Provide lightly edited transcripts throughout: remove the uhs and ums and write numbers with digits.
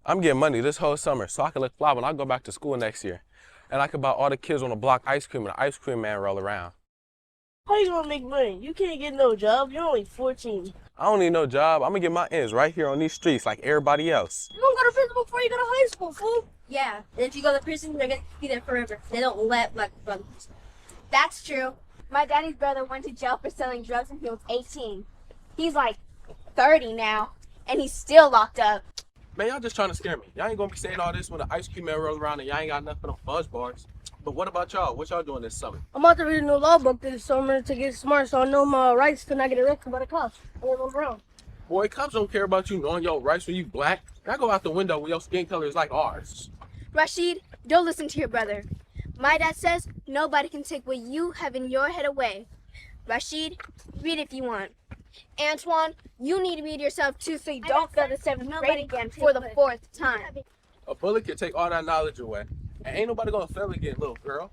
I'm getting money this whole summer so I can look fly when I go back to school next year. And I can buy all the kids on the block ice cream and the ice cream man roll around. How you gonna make money? You can't get no job. You're only 14. I don't need no job. I'm gonna get my ends right here on these streets like everybody else. You don't go to prison before you go to high school, fool. Yeah, and if you go to prison, they're gonna be there forever. They don't let black brothers. That's true. My daddy's brother went to jail for selling drugs when he was 18. He's like 30 now, and he's still locked up. Man, y'all just trying to scare me. Y'all ain't gonna be saying all this when the ice cream man rolls around and y'all ain't got nothing on fudge bars. But what about y'all? What y'all doing this summer? I'm about to read a new law book this summer to get smart so I know my rights to not get arrested by the cops. I live on Brown. Boy, cops don't care about you knowing your rights when you black. That go out the window when your skin color is like ours. Rashid, don't listen to your brother. My dad says nobody can take what you have in your head away. Rashid, read if you want. Antoine, you need to read yourself too so you don't fail the 7th grade again for the 4th time. A bullet can take all that knowledge away. And ain't nobody gonna fail again, little girl.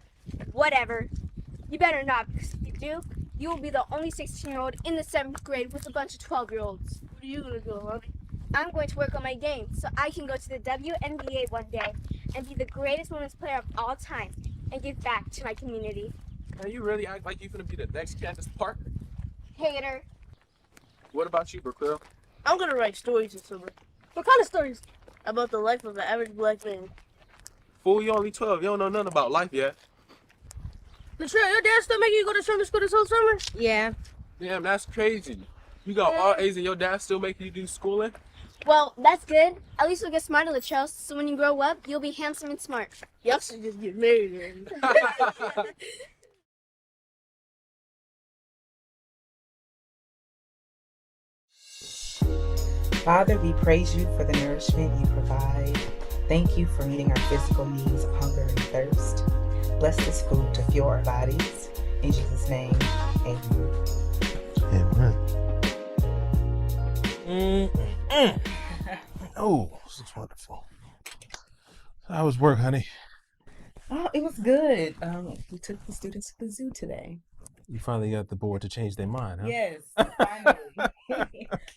Whatever. You better not, because if you do, you will be the only 16-year-old in the 7th grade with a bunch of 12-year-olds. What are you gonna do, honey? I'm going to work on my game so I can go to the WNBA one day and be the greatest women's player of all time and give back to my community. Man, you really act like you finna be the next Candace Parker. Hater. What about you, Brickell? I'm gonna write stories this summer. What kind of stories? About the life of an average black man. Fool, you only 12. You don't know nothing about life yet. Latrell, your dad still making you go to summer school this whole summer? Yeah. Damn, that's crazy. You got all A's and your dad still making you do schooling? Well, that's good. At least you'll get smarter, Latrell, so when you grow up, you'll be handsome and smart. Y'all should just get married. Father, we praise you for the nourishment you provide. Thank you for meeting our physical needs of hunger and thirst. Bless this food to fuel our bodies. In Jesus' name, amen. Amen. Oh, this is wonderful. How was work, honey? Oh, it was good. We took the students to the zoo today. You finally got the board to change their mind, huh? Yes, finally.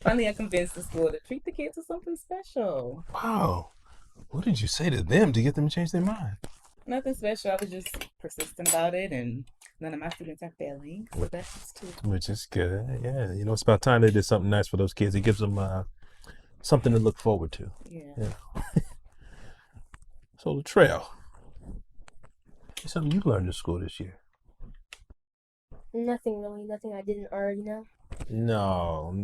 Finally, I convinced the school to treat the kids to something special. Wow. What did you say to them to get them to change their mind? Nothing special. I was just persistent about it, and none of my students are failing. So that's too. Which is good. Yeah, you know, it's about time they did something nice for those kids. It gives them something to look forward to. Yeah. So, Latrell, what's something you learned in school this year? Nothing really. Nothing I didn't already know. No,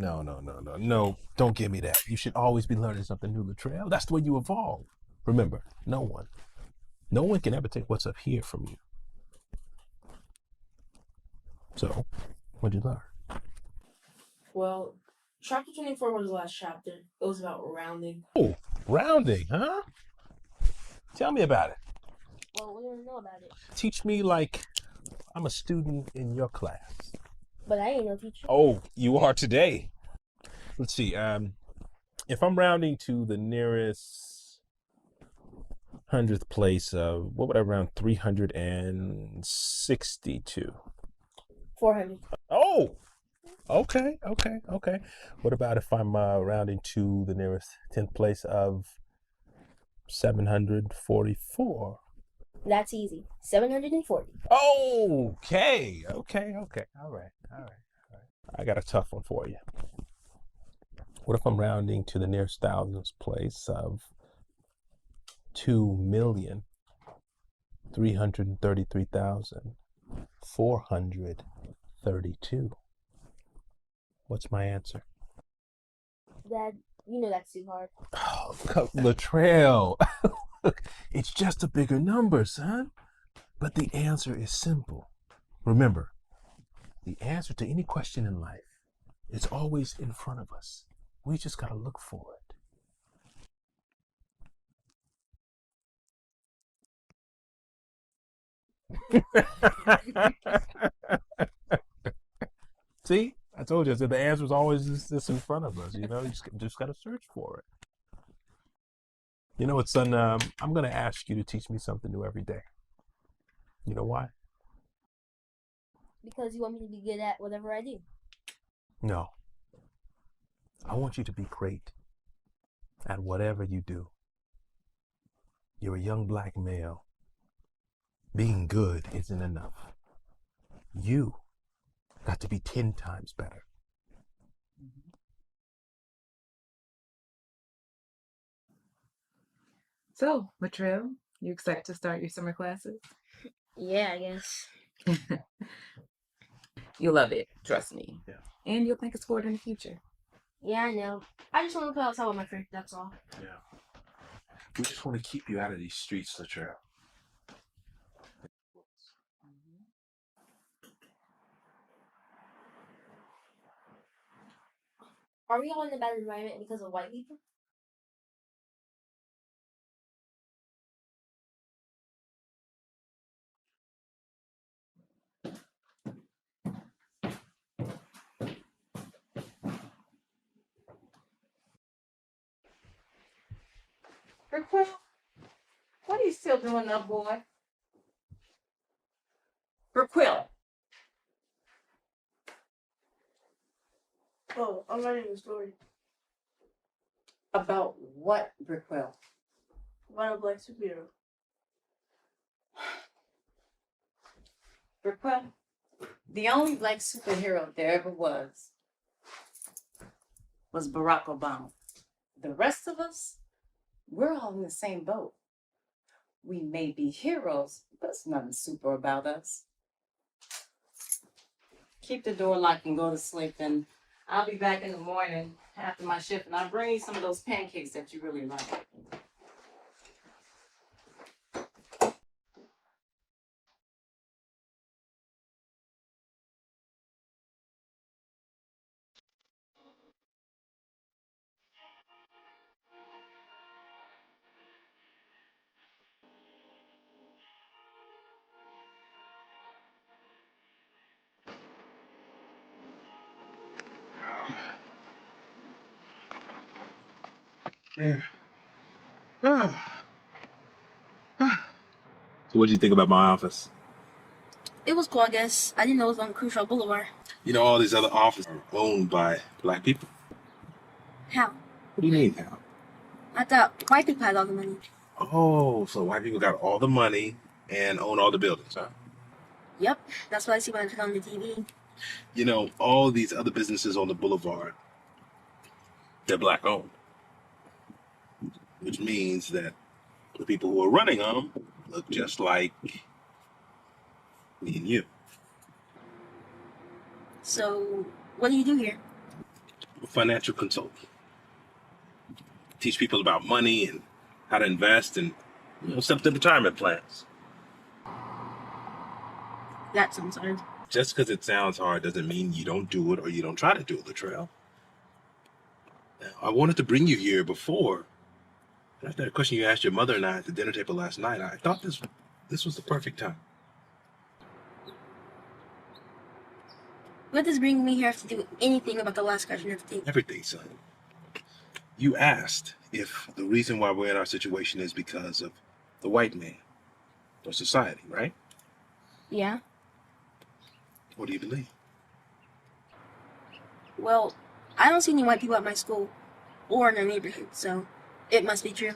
don't give me that. You should always be learning something new, Latrell. That's the way you evolve. Remember, no one can ever take what's up here from you. So, what'd you learn? Well, chapter 24 was the last chapter. It was about rounding. Oh, rounding, huh? Tell me about it. Well, we don't know about it. Teach me like I'm a student in your class. But I ain't no teacher. Oh, you are today. Let's see. If I'm rounding to the nearest 100th place, what would I round? 362. 400. Oh, okay. What about if I'm rounding to the nearest 10th place of 744? That's easy. 740. Okay. All right. I got a tough one for you. What if I'm rounding to the nearest thousandth place of 2,333,432? What's my answer? Dad, you know that's too hard. Oh, Latrell. Look, it's just a bigger number, son. But the answer is simple. Remember, the answer to any question in life is always in front of us. We just gotta look for it. See, I told you that the answer is always just in front of us. You know, you just gotta search for it. You know what, son? I'm gonna ask you to teach me something new every day. You know why? Because you want me to be good at whatever I do. No. I want you to be great at whatever you do. You're a young black male. Being good isn't enough. You got to be 10 times better. So, Latrell, you excited to start your summer classes? Yeah, I guess. You'll love it, trust me. Yeah. And you'll thank us for it in the future. Yeah, I know. I just want to play outside with my friends, that's all. Yeah. We just want to keep you out of these streets, Latrell. Are we all in a bad environment because of white people? Brickquill, what are you still doing up, boy? Brickquill. Oh, I'm writing a story About what, Brickquill? about a black superhero. Brickquill, the only black superhero there ever was Barack Obama. The rest of us, we're all in the same boat. We may be heroes, but there's nothing super about us. Keep the door locked and go to sleep, and I'll be back in the morning after my shift, and I'll bring you some of those pancakes that you really like. Yeah. So what do you think about my office? It was cool, I guess. I didn't know it was on Crucial Boulevard. You know, all these other offices are owned by black people. How? What do you mean how? I thought white people had all the money. Oh, so white people got all the money and own all the buildings, huh? Yep, that's what I see when I turn on the TV. You know, all these other businesses on the boulevard, they're black owned. Which means that the people who are running on them look just like me and you. So, what do you do here? A financial consultant. Teach people about money and how to invest and, set up their retirement plans. That sounds hard. Just because it sounds hard doesn't mean you don't do it or you don't try to do it, Latrell. Now, I wanted to bring you here before. After that question you asked your mother and I at the dinner table last night, I thought this was the perfect time. What does bringing me here have to do with anything about the last question of the table? Everything, son. You asked if the reason why we're in our situation is because of the white man or society, right? Yeah. What do you believe? Well, I don't see any white people at my school or in our neighborhood, so it must be true.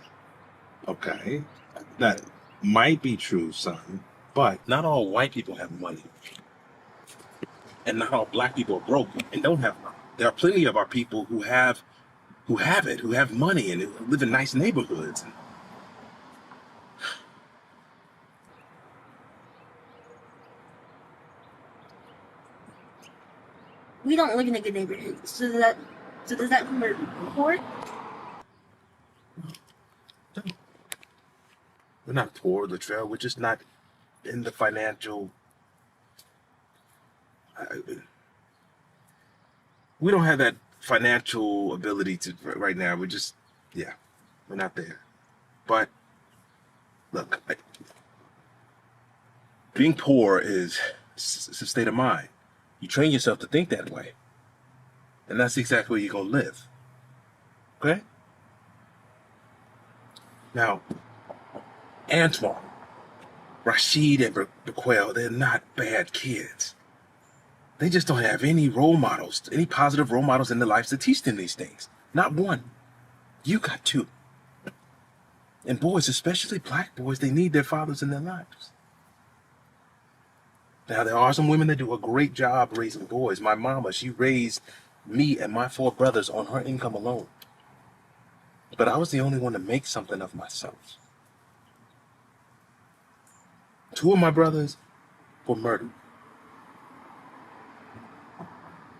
Okay. That might be true, son, but not all white people have money. And not all black people are broke and don't have money. There are plenty of our people who have money and who live in nice neighborhoods. We don't live in a good neighborhood, so does that mean we're poor? We're not poor, Latrell. We're just not in the financial. We don't have that financial ability to right now. We're just, we're not there. But look, being poor is a state of mind. You train yourself to think that way, and that's exactly where you're gonna live. Okay? Now, Antoine, Rashid, and Bequel, they're not bad kids. They just don't have any role models, any positive role models in their lives to teach them these things. Not one. You got two. And boys, especially black boys, they need their fathers in their lives. Now, there are some women that do a great job raising boys. My mama, she raised me and my 4 brothers on her income alone. But I was the only one to make something of myself. 2 of my brothers were murdered.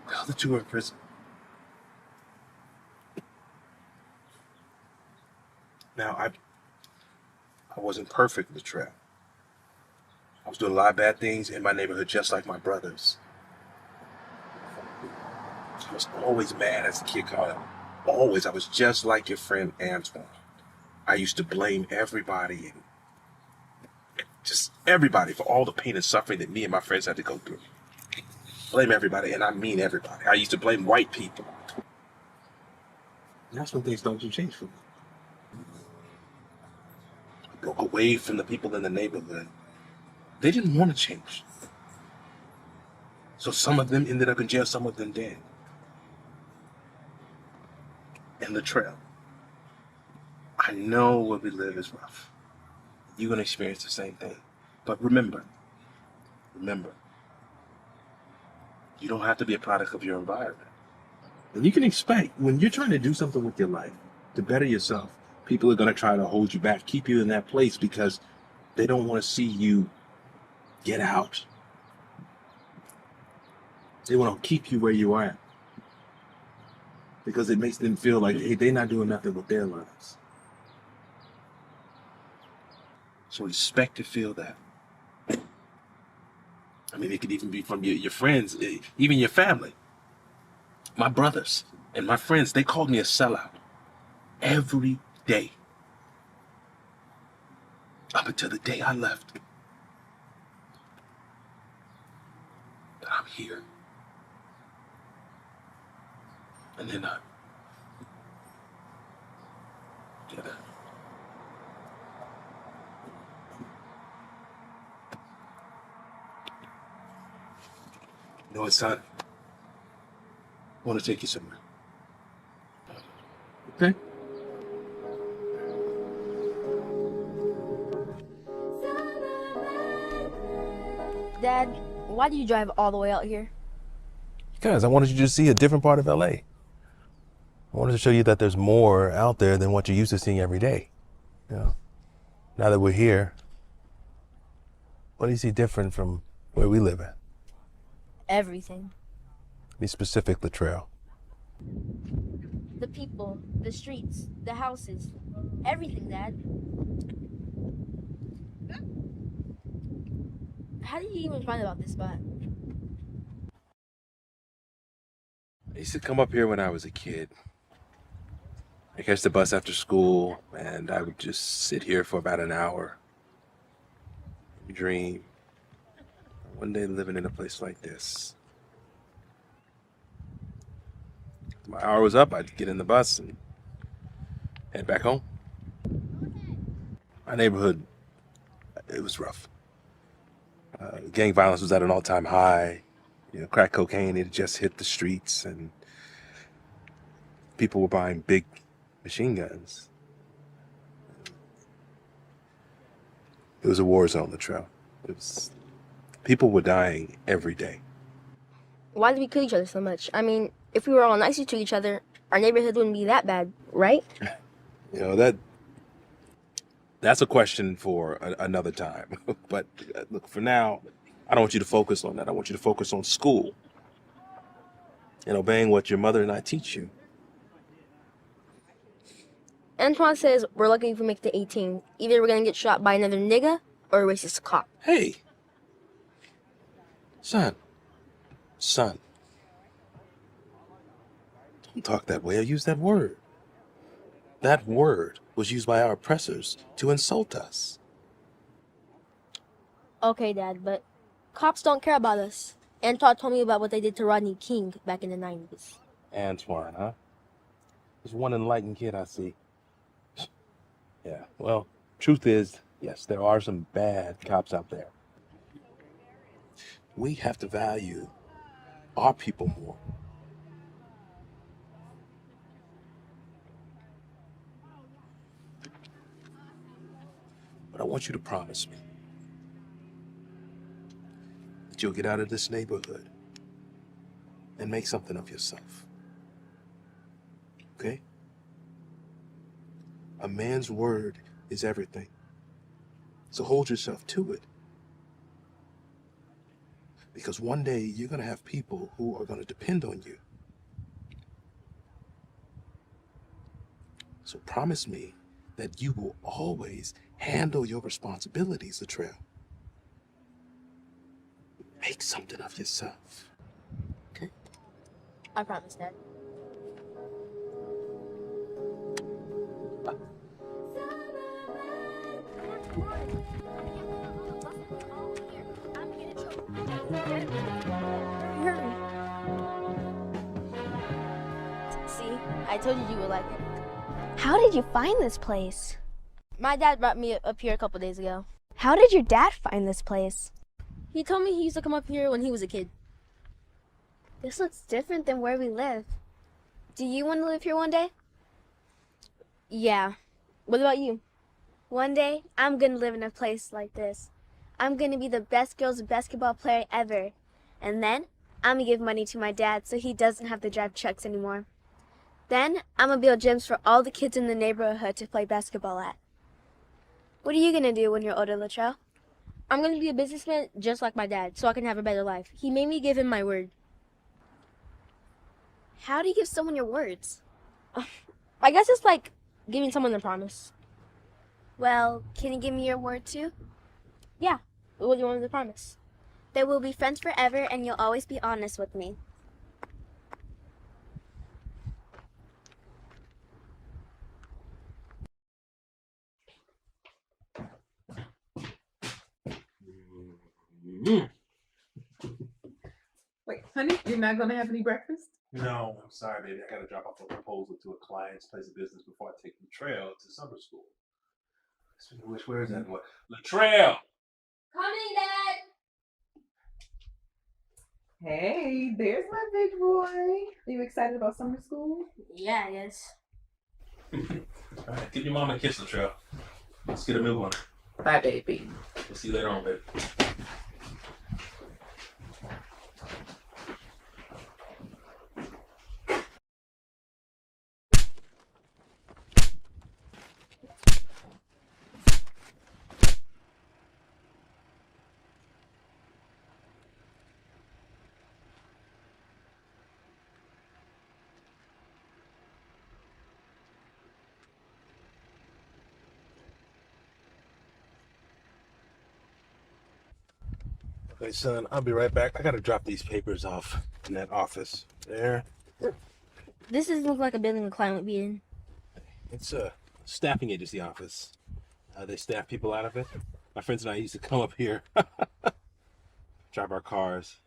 The other 2 are in prison. Now, I wasn't perfect, Latrell. I was doing a lot of bad things in my neighborhood, just like my brothers. I was always mad as a kid growing up. Always. I was just like your friend Antoine. I used to blame everybody and just everybody for all the pain and suffering that me and my friends had to go through. Blame everybody, and I mean everybody. I used to blame white people. And that's when things don't change for me. I broke away from the people in the neighborhood. They didn't want to change. So some of them ended up in jail, some of them dead. And Latrell, I know where we live is rough. You're going to experience the same thing. But remember, you don't have to be a product of your environment. And you can expect, when you're trying to do something with your life to better yourself, people are going to try to hold you back, keep you in that place because they don't want to see you get out. They want to keep you where you are because it makes them feel like, hey, they're not doing nothing with their lives. So expect to feel that. I mean, it could even be from your friends, even your family. My brothers and my friends, they called me a sellout every day. Up until the day I left. But I'm here. And then you know what, son? I want to take you somewhere. Okay? Dad, why do you drive all the way out here? Because I wanted you to see a different part of LA. I wanted to show you that there's more out there than what you're used to seeing every day. You know, now that we're here, what do you see different from where we live at? Everything. Be specific, Latrell. The people, the streets, the houses, everything, Dad. How did you even find out this spot? I used to come up here when I was a kid. I catch the bus after school, and I would just sit here for about an hour. Dream. One day living in a place like this. My hour was up, I'd get in the bus and head back home. My neighborhood, it was rough. Gang violence was at an all-time high. You know, crack cocaine, it just hit the streets, and people were buying big machine guns. It was a war zone, Latrell. People were dying every day. Why did we kill each other so much? I mean, if we were all nice to each other, our neighborhood wouldn't be that bad, right? You know, that's a question for another time. But look, for now, I don't want you to focus on that. I want you to focus on school and obeying what your mother and I teach you. Antoine says we're lucky if we make it to 18. Either we're gonna get shot by another nigga or a racist cop. Hey, son, don't talk that way or use that word. That word was used by our oppressors to insult us. Okay, Dad, but cops don't care about us. Antoine told me about what they did to Rodney King back in the 90s. Antoine, huh? There's one enlightened kid I see. Yeah, well, truth is, yes, there are some bad cops out there. We have to value our people more. But I want you to promise me that you'll get out of this neighborhood and make something of yourself. Okay? A man's word is everything. So hold yourself to it. Because one day you're going to have people who are going to depend on you. So promise me that you will always handle your responsibilities, Latrell. Make something of yourself. Okay? I promise, Dad. Hurry. See, I told you would like it. How did you find this place? My dad brought me up here a couple days ago. How did your dad find this place? He told me he used to come up here when he was a kid. This looks different than where we live. Do you want to live here one day? Yeah. What about you? One day, I'm going to live in a place like this. I'm going to be the best girls basketball player ever. And then, I'm going to give money to my dad so he doesn't have to drive trucks anymore. Then, I'm going to build gyms for all the kids in the neighborhood to play basketball at. What are you going to do when you're older, Latrell? I'm going to be a businessman just like my dad so I can have a better life. He made me give him my word. How do you give someone your words? I guess it's like giving someone a promise. Well, can you give me your word too? Yeah. What do you want me to promise? That we'll be friends forever and you'll always be honest with me. Wait, honey, you're not gonna have any breakfast? No, I'm sorry, baby. I got to drop off a proposal to a client's place of business before I take the trail to summer school. Speaking of which, where is that? What? Latrell! Coming, Dad! Hey, there's my big boy. Are you excited about summer school? Yeah, I guess. All right, give your mom a kiss, Latrell. Let's get a move on it. Bye, baby. We'll see you later on, baby. Okay, son, I'll be right back. I gotta drop these papers off in that office. There. This doesn't look like a building a client would be in. It's a staffing agency office. They staff people out of it. My friends and I used to come up here, drive our cars.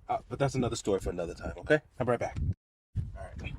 But that's another story for another time, okay? I'll be right back. All right.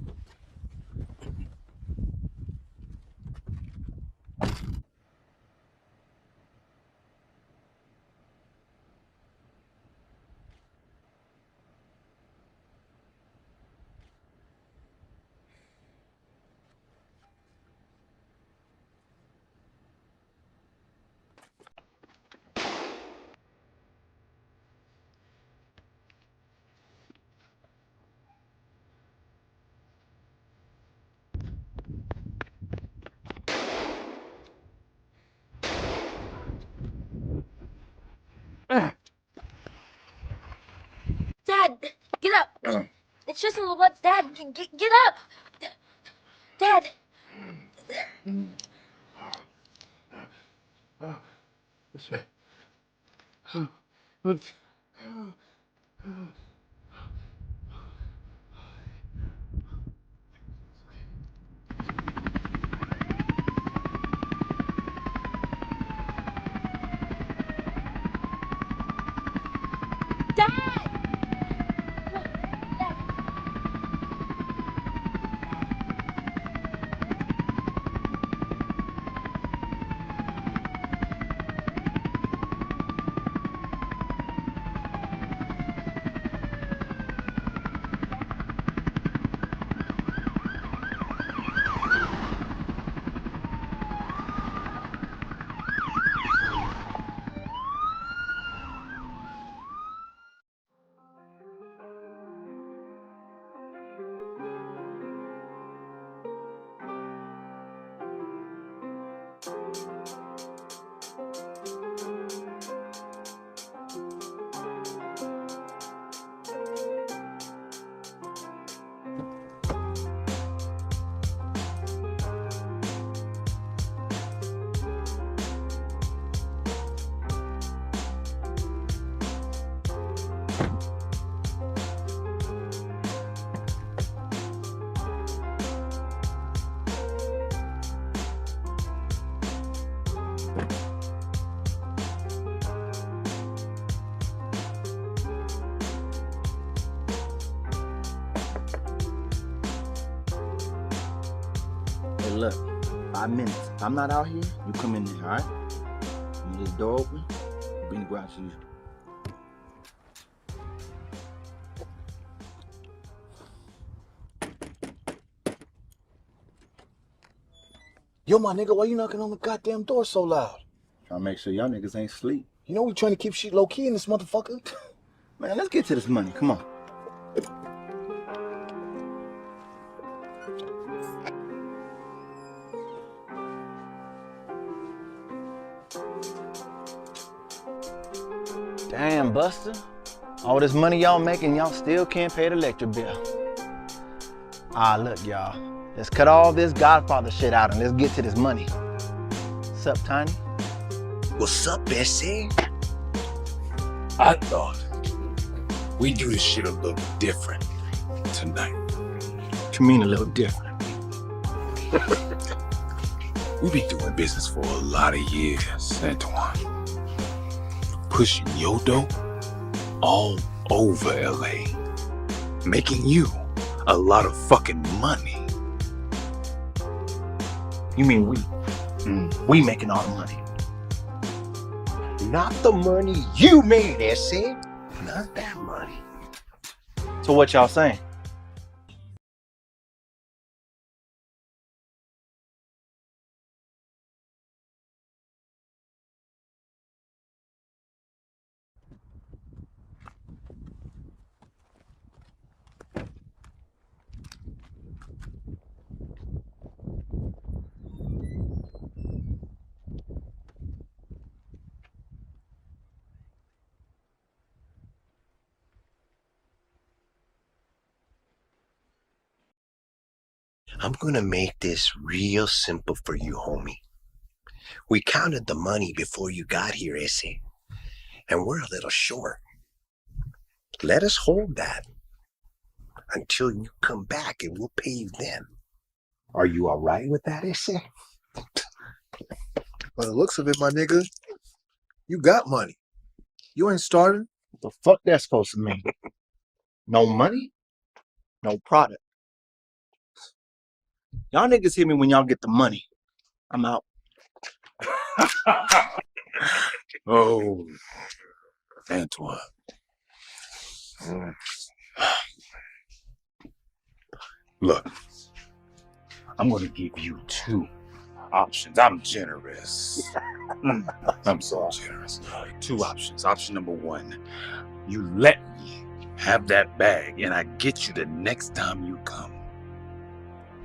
Dad, get up! It's just a little bit. Dad, get up! Dad! This way. Dad! Hey, look, 5 minutes. If I'm not out here, you come in there, all right? You leave the door open, bring the garage shoes. Yo, my nigga, why you knocking on the goddamn door so loud? Trying to make sure y'all niggas ain't sleep. You know we trying to keep shit low key in this motherfucker. Man, let's get to this money. Come on. Damn, Buster. All this money y'all making, y'all still can't pay the electric bill. Look, y'all. Let's cut all this Godfather shit out and let's get to this money. Sup, Tiny? What's up, Bessie? I thought we do this shit a little different tonight. What you mean a little different? We be doing business for a lot of years, Antoine. Pushing your dough all over LA. Making you a lot of fucking money. You mean we? We making all the money. Not the money you made, Essie. Not that money. So what y'all saying? I'm gonna make this real simple for you, homie. We counted the money before you got here, Essie, and we're a little short. Let us hold that until you come back and we'll pay you then. Are you all right with that, Essie? By the looks of it, my nigga, you got money. You ain't starving. What the fuck that's supposed to mean? No money? No product. Y'all niggas hit me when y'all get the money. I'm out. Oh, Antoine. Look, I'm gonna give you 2 options. I'm generous. I'm so generous. 2 options. Option number 1, you let me have that bag and I get you the next time you come.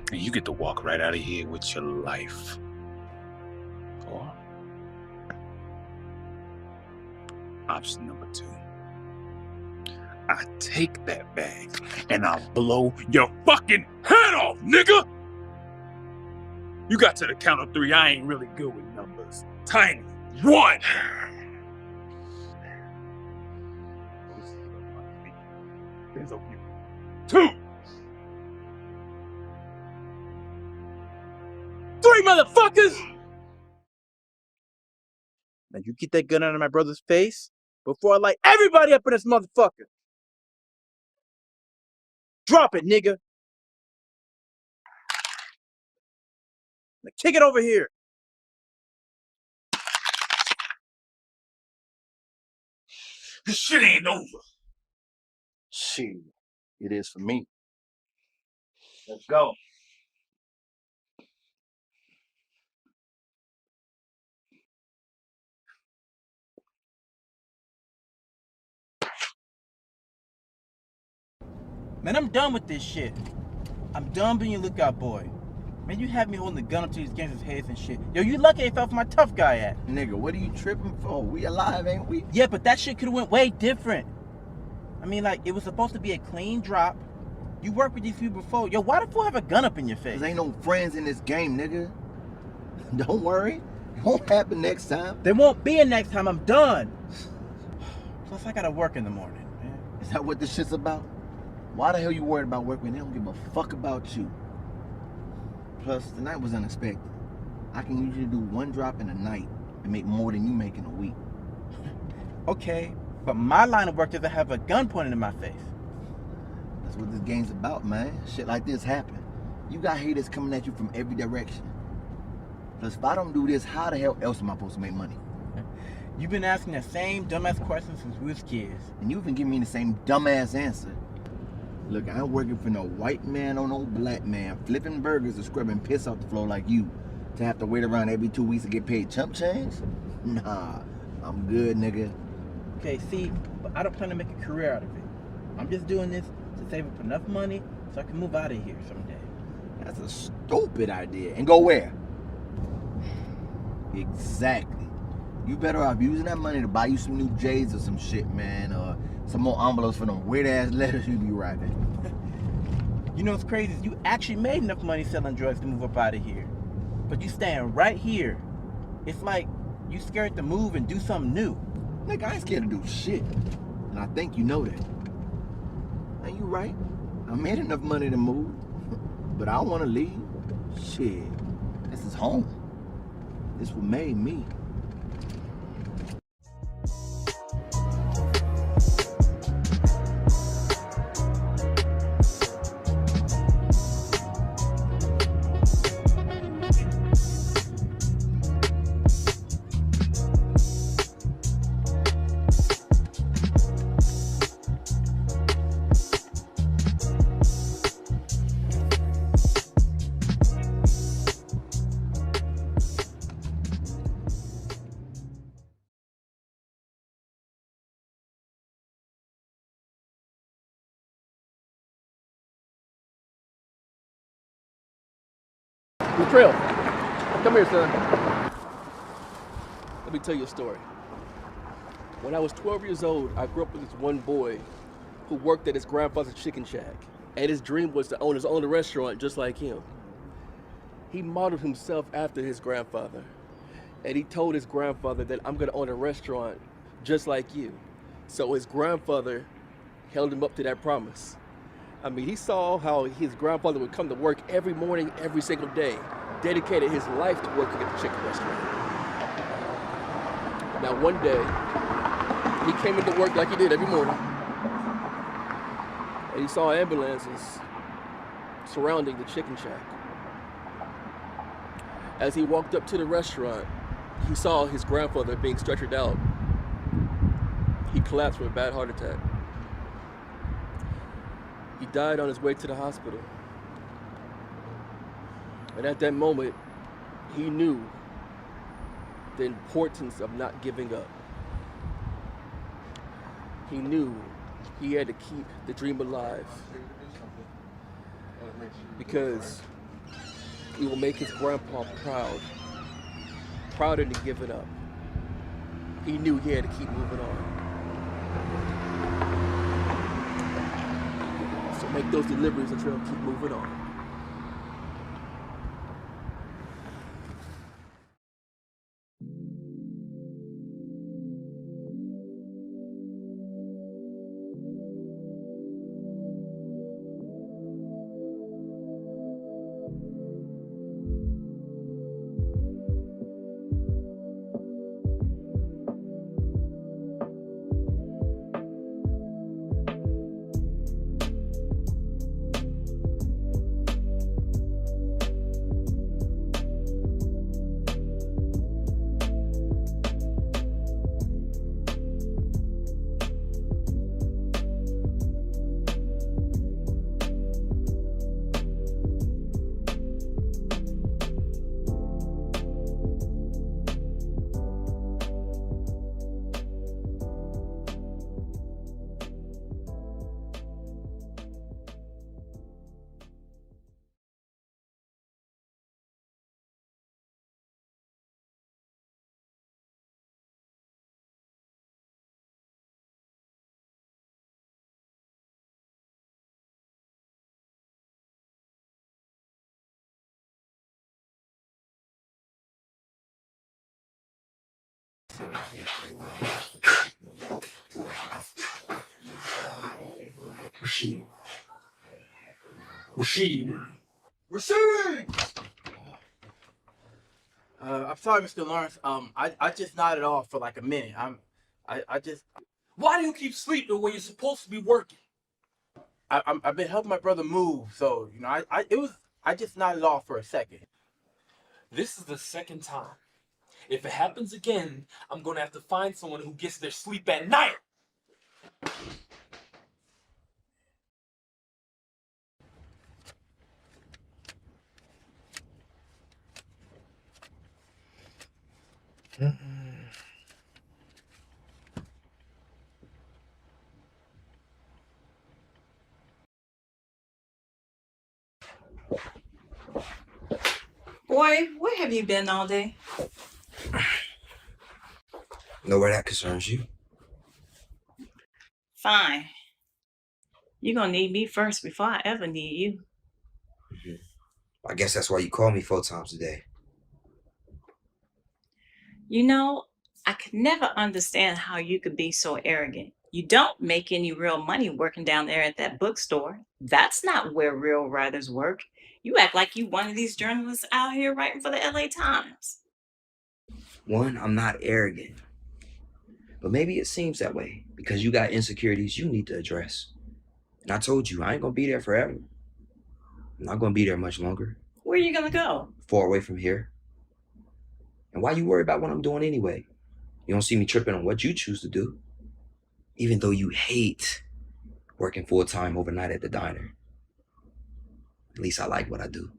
And you get to walk right out of here with your life. Or option number 2, I take that bag and I blow your fucking head off, nigga! You got to the count of 3, I ain't really good with numbers. Tiny. 1. 2. 3, motherfuckers! Now you get that gun out of my brother's face before I light everybody up in this motherfucker. Drop it, nigga. Now kick it over here. This shit ain't over. Shit, it is for me. Let's go. Man, I'm done with this shit. I'm done being a lookout boy. Man, you have me holding the gun up to these gangsters' heads and shit. Yo, you lucky I fell for my tough guy at. Nigga, what are you tripping for? We alive, ain't we? Yeah, but that shit could've went way different. I mean, like, it was supposed to be a clean drop. You worked with these people before. Yo, why the fool have a gun up in your face? Cause ain't no friends in this game, nigga. Don't worry. It won't happen next time. There won't be a next time. I'm done. Plus, I gotta work in the morning, man. Is that what this shit's about? Why the hell you worried about work when they don't give a fuck about you? Plus, the night was unexpected. I can usually do 1 drop in a night and make more than you make in a week. Okay, but my line of work doesn't have a gun pointed in my face. That's what this game's about, man. Shit like this happen. You got haters coming at you from every direction. Plus, if I don't do this, how the hell else am I supposed to make money? You've been asking the same dumbass questions since we was kids. And you've been giving me the same dumbass answer. Look, I ain't working for no white man or no black man flipping burgers or scrubbing piss off the floor like you to have to wait around every 2 weeks to get paid chump change? Nah, I'm good, nigga. Okay, see, but I don't plan to make a career out of it. I'm just doing this to save up enough money so I can move out of here someday. That's a stupid idea. And go where? Exactly. You better off using that money to buy you some new J's or some shit, man, or some more envelopes for them weird-ass letters you be writing. You know what's crazy is you actually made enough money selling drugs to move up out of here. But you staying right here. It's like you scared to move and do something new. Nigga, I ain't scared to do shit. And I think you know that. And you right. I made enough money to move. But I don't want to leave. Shit. This is home. This what made me. Latrell, come here, son. Let me tell you a story. When I was 12 years old, I grew up with this one boy who worked at his grandfather's chicken shack. And his dream was to own his own restaurant just like him. He modeled himself after his grandfather. And he told his grandfather that I'm gonna own a restaurant just like you. So his grandfather held him up to that promise. I mean, he saw how his grandfather would come to work every morning, every single day, dedicated his life to working at the chicken restaurant. Now one day, he came into work like he did every morning, and he saw ambulances surrounding the chicken shack. As he walked up to the restaurant, he saw his grandfather being stretchered out. He collapsed from a bad heart attack. He died on his way to the hospital. And at that moment, he knew the importance of not giving up. He knew he had to keep the dream alive because it will make his grandpa proud, prouder than giving up. He knew he had to keep moving on. So make those deliveries and Trail keep moving on. Rashid! I'm sorry, Mr. Lawrence. I just nodded off for like a minute. I just. Why do you keep sleeping when you're supposed to be working? I've been helping my brother move, so you know, it was I just nodded off for a second. This is the second time. If it happens again, I'm gonna have to find someone who gets their sleep at night. Boy, where have you been all day? Nowhere that concerns you. Fine. You're gonna need me first before I ever need you. I guess that's why you call me 4 times a day. You know, I could never understand how you could be so arrogant. You don't make any real money working down there at that bookstore. That's not where real writers work. You act like you one of these journalists out here writing for the LA Times. One, I'm not arrogant. But maybe it seems that way because you got insecurities you need to address. And I told you, I ain't gonna be there forever. I'm not gonna be there much longer. Where are you gonna go? Far away from here. And why you worry about what I'm doing anyway? You don't see me tripping on what you choose to do. Even though you hate working full-time overnight at the diner. At least I like what I do.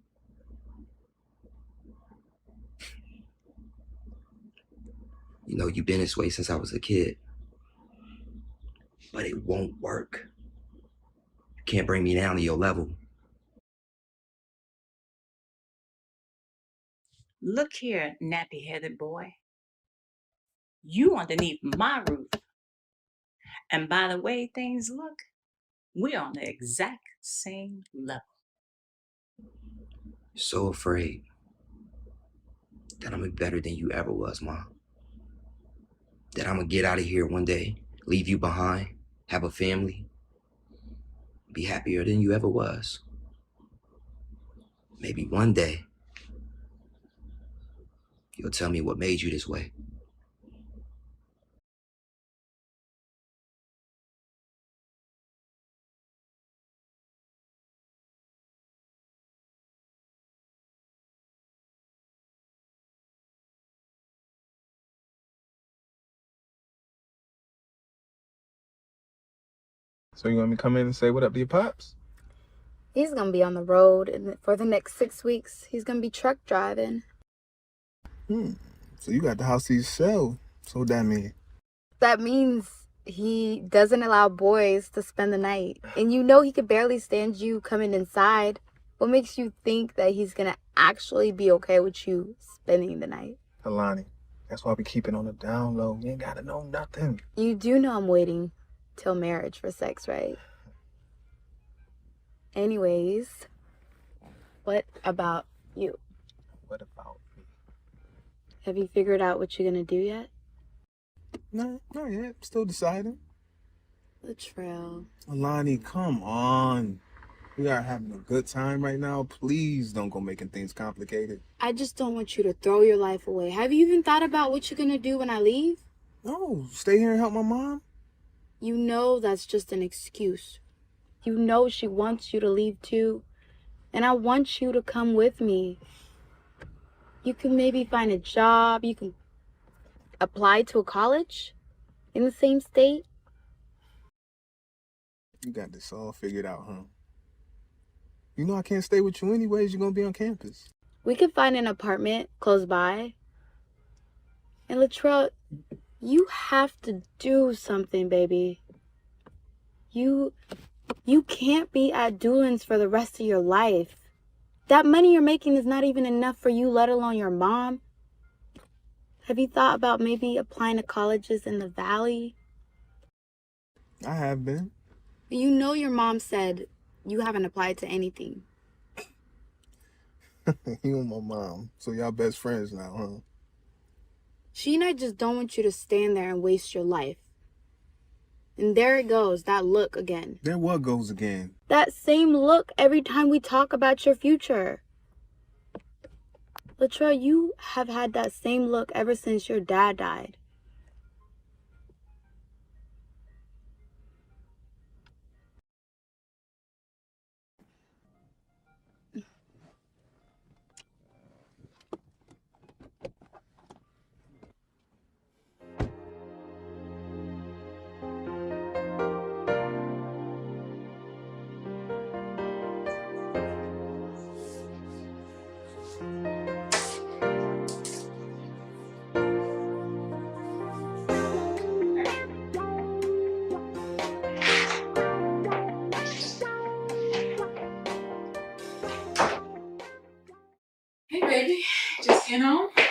You know, you've been this way since I was a kid. But it won't work. You can't bring me down to your level. Look here, nappy-headed boy. You underneath my roof. And by the way things look, we're on the exact same level. So afraid that I'm better than you ever was, Mom. That I'm gonna get out of here one day, leave you behind, have a family, be happier than you ever was. Maybe one day, you'll tell me what made you this way. So you want me to come in and say what up to your pops? He's gonna be on the road for the next 6 weeks. He's gonna be truck driving. So you got the house to yourself. So what that mean? That means he doesn't allow boys to spend the night. And you know he could barely stand you coming inside. What makes you think that he's gonna actually be okay with you spending the night? Alani, that's why we keep it on the down low. You ain't gotta know nothing. You do know I'm waiting till marriage for sex, right? Anyways, what about you? What about me? Have you figured out what you're gonna do yet? No, not yet. Still deciding. Latrell. Alani, come on. We are having a good time right now. Please don't go making things complicated. I just don't want you to throw your life away. Have you even thought about what you're gonna do when I leave? No, stay here and help my mom. You know that's just an excuse. You know she wants you to leave too. And I want you to come with me. You can maybe find a job. You can apply to a college in the same state. You got this all figured out, huh? You know I can't stay with you anyways. You're gonna be on campus. We could find an apartment close by. And Latrell, you have to do something, baby. You can't be at Doolin's for the rest of your life. That money you're making is not even enough for you, let alone your mom. Have you thought about maybe applying to colleges in the Valley? I have been. You know your mom said you haven't applied to anything. You and my mom. So y'all best friends now, huh? She and I just don't want you to stand there and waste your life. And there it goes, that look again. There what goes again? That same look every time we talk about your future. Latrell, you have had that same look ever since your dad died.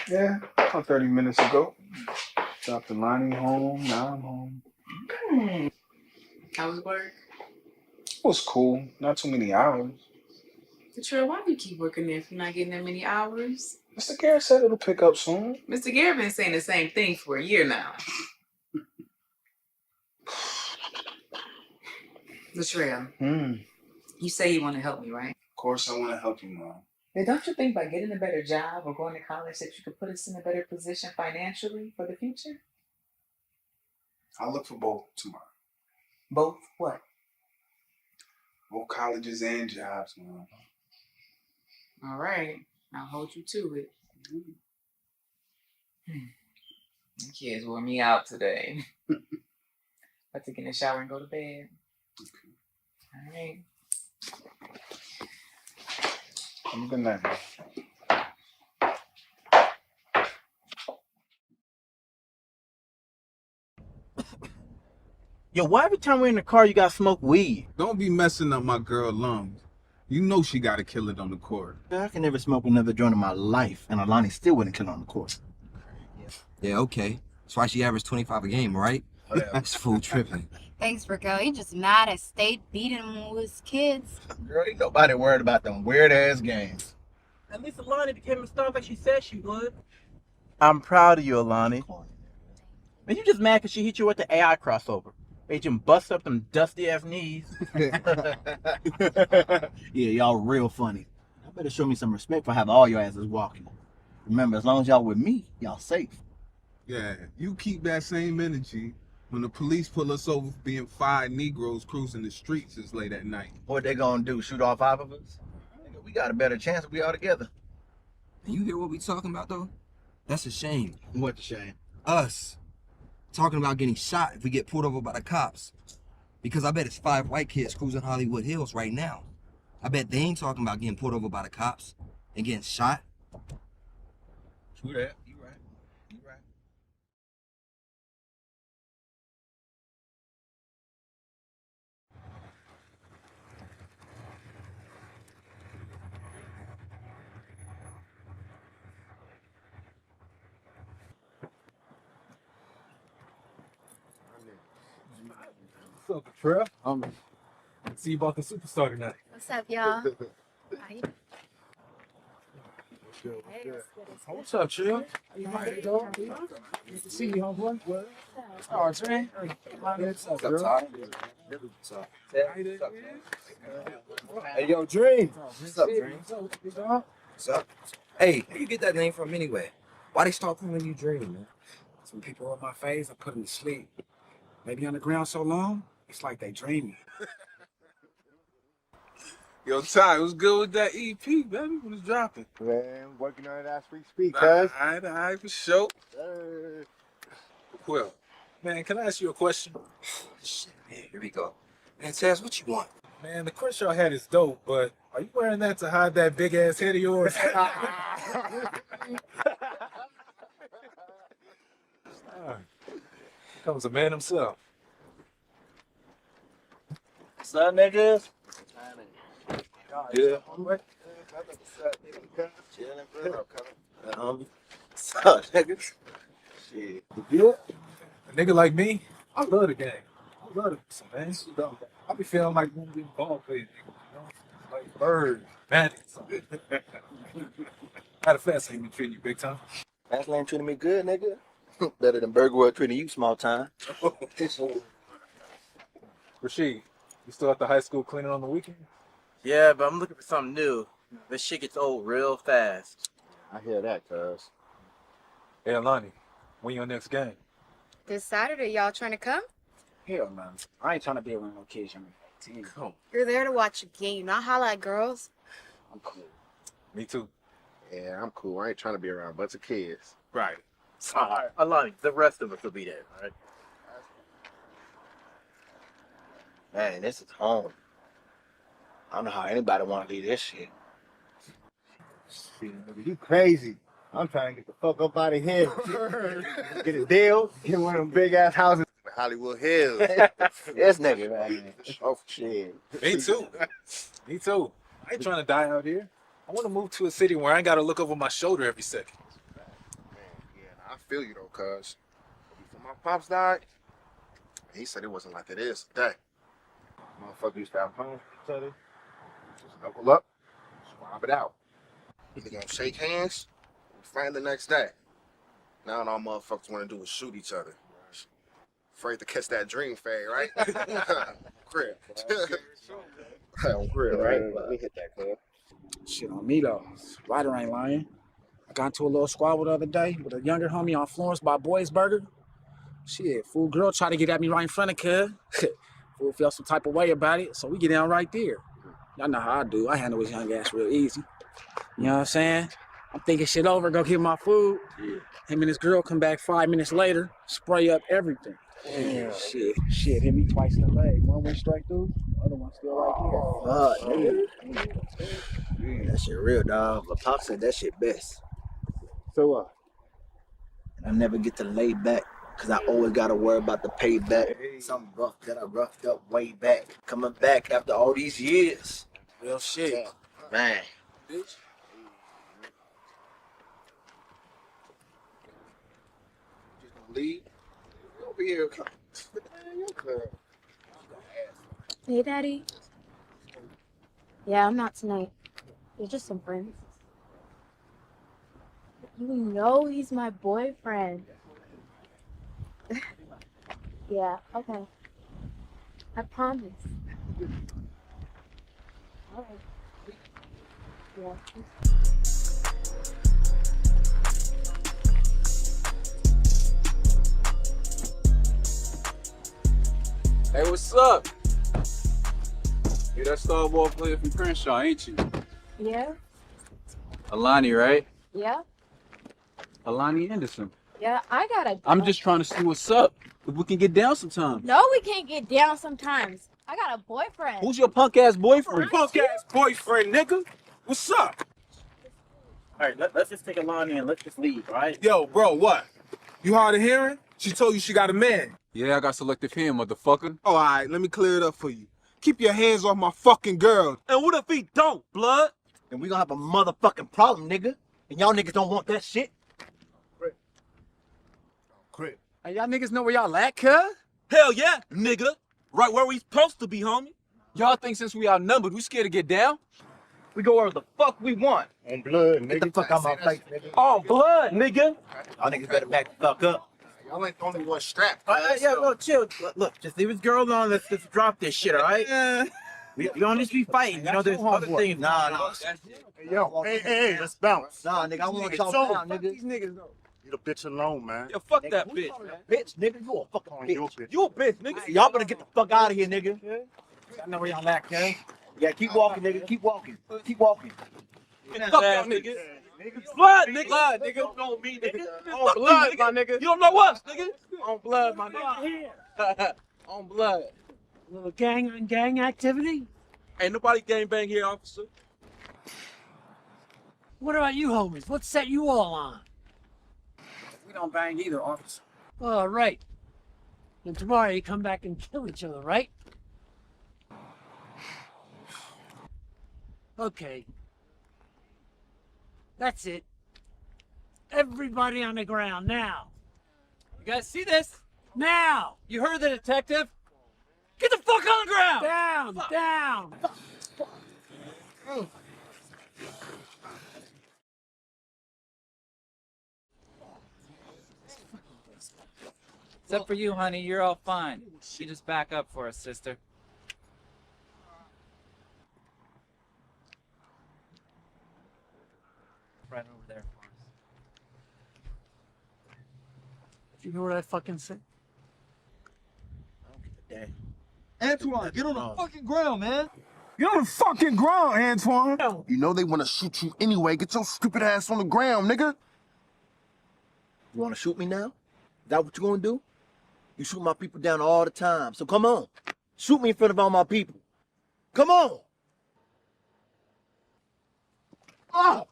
Yeah, about 30 minutes ago. Dropped Lonnie home, now I'm home. How was work? It was cool, not too many hours. Latrell, why do you keep working there if you're not getting that many hours? Mr. Garrett said it'll pick up soon. Mr. Garrett been saying the same thing for a year now. Latrell, you say you want to help me, right? Of course I want to help you, Mom. Then don't you think by getting a better job or going to college that you could put us in a better position financially for the future? I'll look for both tomorrow. Both what? Both colleges and jobs, Mom. All right, I'll hold you to it. The kids wore me out today. About to get in the shower and go to bed. Okay. All right. Have a good night, Mom. Yo, why every time we're in the car you gotta smoke weed? Don't be messing up my girl lungs. You know she gotta kill it on the court. I can never smoke another joint in my life, and Alani still wouldn't kill it on the court. Yeah, okay. That's why she averaged 25 a game, right? This fool tripping. Thanks, Rico. He just mad at State beating him with his kids. Girl, ain't nobody worried about them weird-ass games. At least Alani became a star like she said she would. I'm proud of you, Alani. Man, you just mad because she hit you with the AI crossover. Made you bust up them dusty-ass knees. Yeah, y'all real funny. I better show me some respect for having all your asses walking. Remember, as long as y'all with me, y'all safe. Yeah, you keep that same energy when the police pull us over for being 5 Negroes cruising the streets this late at night. What they gonna do, shoot all 5 of us? Nigga, we got a better chance if we all together. And you hear what we talking about, though? That's a shame. What's a shame? Us. Talking about getting shot if we get pulled over by the cops. Because I bet it's 5 white kids cruising Hollywood Hills right now. I bet they ain't talking about getting pulled over by the cops and getting shot. True that. You right. You right. What's up, Trail? See you bought the superstar tonight. What's up, y'all? What's up, Trill? You right, dog? Good to see you, homeboy. Oh, Trey. What's up, girl? What's up? Hey, yo, Dream. What's up, Dream? What's up? Hey, where you get that name from anyway? Why they start calling you Dream, man? Some people rub my face, I put them to sleep. They be on the ground so long, it's like they dreaming. Yo, Ty, what's good with that EP, baby? When it's dropping? Man, working on it as we speak, cuz. All right, for sure. Well, man, can I ask you a question? Shit, man, here we go. Man, Taz, what you want? Man, the Crenshaw hat is dope, but are you wearing that to hide that big ass head of yours? Here comes a man himself. What's up, niggas? Yeah. Chilling, bro. What's up, niggas? Shit. Yeah. A nigga like me, I love the game. I love it, man. I be feeling like one of them ball players, you know? Like Bird, Magic, something. How the fast ain't been treating you big time? Fast Lane treating me good, nigga. Better than Burgerwood treating you small time. Rashid, you still at the high school cleaning on the weekend? Yeah, but I'm looking for something new. This shit gets old real fast. I hear that, cuz. Hey, Alani, when your next game? This Saturday, y'all trying to come? Hell no. I ain't trying to be around no kids younger than 18. Come. You're there to watch a game, not holla at girls. I'm cool. Me too. Yeah, I'm cool. I ain't trying to be around a bunch of kids. Right. Alright, Alani, the rest of us will be there, alright? Man, this is home. I don't know how anybody want to leave this shit. Shit, nigga, you crazy. I'm trying to get the fuck up out of here. Get a deal, get one of them big ass houses in Hollywood Hills. This nigga, man. Oh, shit. Me too. Me too. I ain't trying to die out here. I want to move to a city where I ain't got to look over my shoulder every second. feel you though, cuz before my pops died, he said it wasn't like it is today. Motherfuckers used to have homes with each other. Just knuckle up, swab it out. Either gonna shake hands, or fight the next day. Now all motherfuckers want to do is shoot each other. Afraid to catch that dream fade, right? Crib. Crib, right? Let me hit that, cuz. Shit on me though. Ryder ain't lying. I got into a little squabble the other day with a younger homie on Florence by Boys Burger. Shit, fool girl tried to get at me right in front of cuz. Fool felt some type of way about it, so we get down right there. Y'all know how I do. I handle his young ass real easy. You know what I'm saying? I'm thinking shit over, go get my food. Him and his girl come back 5 minutes later, spray up everything. Yeah. Shit, hit me twice in the leg. One went straight through, the other one still right That shit real, dog. But Pop said that shit best. So what? And I never get to lay back, because I always got to worry about the payback. Something rough that I roughed up way back. Coming back after all these years. Real shit. Man. Bitch. Just gonna leave. Over here. Hey, Daddy. Yeah, I'm not tonight. We're just some friends. You know he's my boyfriend. Yeah, okay. I promise. All right. Yeah. Hey, what's up? You that star ball player from Crenshaw, ain't you? Yeah? Alani, right? Yeah? Alani Anderson. Yeah, I gotta. I'm just trying to see what's up. If we can get down sometime. No, we can't get down sometimes. I got a boyfriend. Who's your punk ass boyfriend? Punk ass boyfriend, nigga. What's up? All right, let's just take Alani and let's just leave, all right? Yo, bro, what? You hard of hearing? She told you she got a man. Yeah, I got selective hearing, motherfucker. Oh, all right, let me clear it up for you. Keep your hands off my fucking girl. And what if he don't, blood? Then we gonna have a motherfucking problem, nigga. And y'all niggas don't want that shit. Crib. Hey, y'all niggas know where y'all at, cuz? Hell yeah, nigga. Right where we supposed to be, homie. Y'all think since we outnumbered, we scared to get down? We go where the fuck we want. On blood, nigga. Get the fuck out my face, nigga. On blood, nigga. Y'all niggas better back the fuck up. Y'all ain't the only one strapped. Yeah, look, chill. Look, just leave his girl alone. Let's drop this shit, all right? We don't need to be fighting. You know, there's other things. Nah. Yo, hey, let's bounce. Nah, nigga, I want y'all down, nigga. These niggas know. Leave the bitch alone, man. Yo, fuck that bitch. Bitch, nigga, you a fucking Your bitch. bitch. You a bitch, nigga. Y'all better get the fuck out of here, nigga. Y'all know where y'all at, cuz? Yeah, keep walking, nigga. Keep walking. Keep walking. Fuck y'all niggas. Blood, nigga. Blood, nigga. You don't know me, nigga. On blood, my nigga. You don't know us, nigga. On blood, my nigga. On blood. Little gang on gang activity? Ain't nobody gangbang here, officer. What about you homies? What set you all on? We don't bang either, officer. All right. And tomorrow you come back and kill each other, right? Okay. That's it. Everybody on the ground now. You guys see this? Now! You heard the detective? Get the fuck on the ground! Down! Fuck. Down! Except for you, honey, you're all fine. You just back up for us, sister. Right over there for us. You know what I fucking said? Antoine, get on the fucking ground, man. Get on the fucking ground, Antoine. You know they want to shoot you anyway. Get your stupid ass on the ground, nigga. You wanna shoot me now? Is that what you gonna do? You shoot my people down all the time, so come on. Shoot me in front of all my people. Come on! Oh!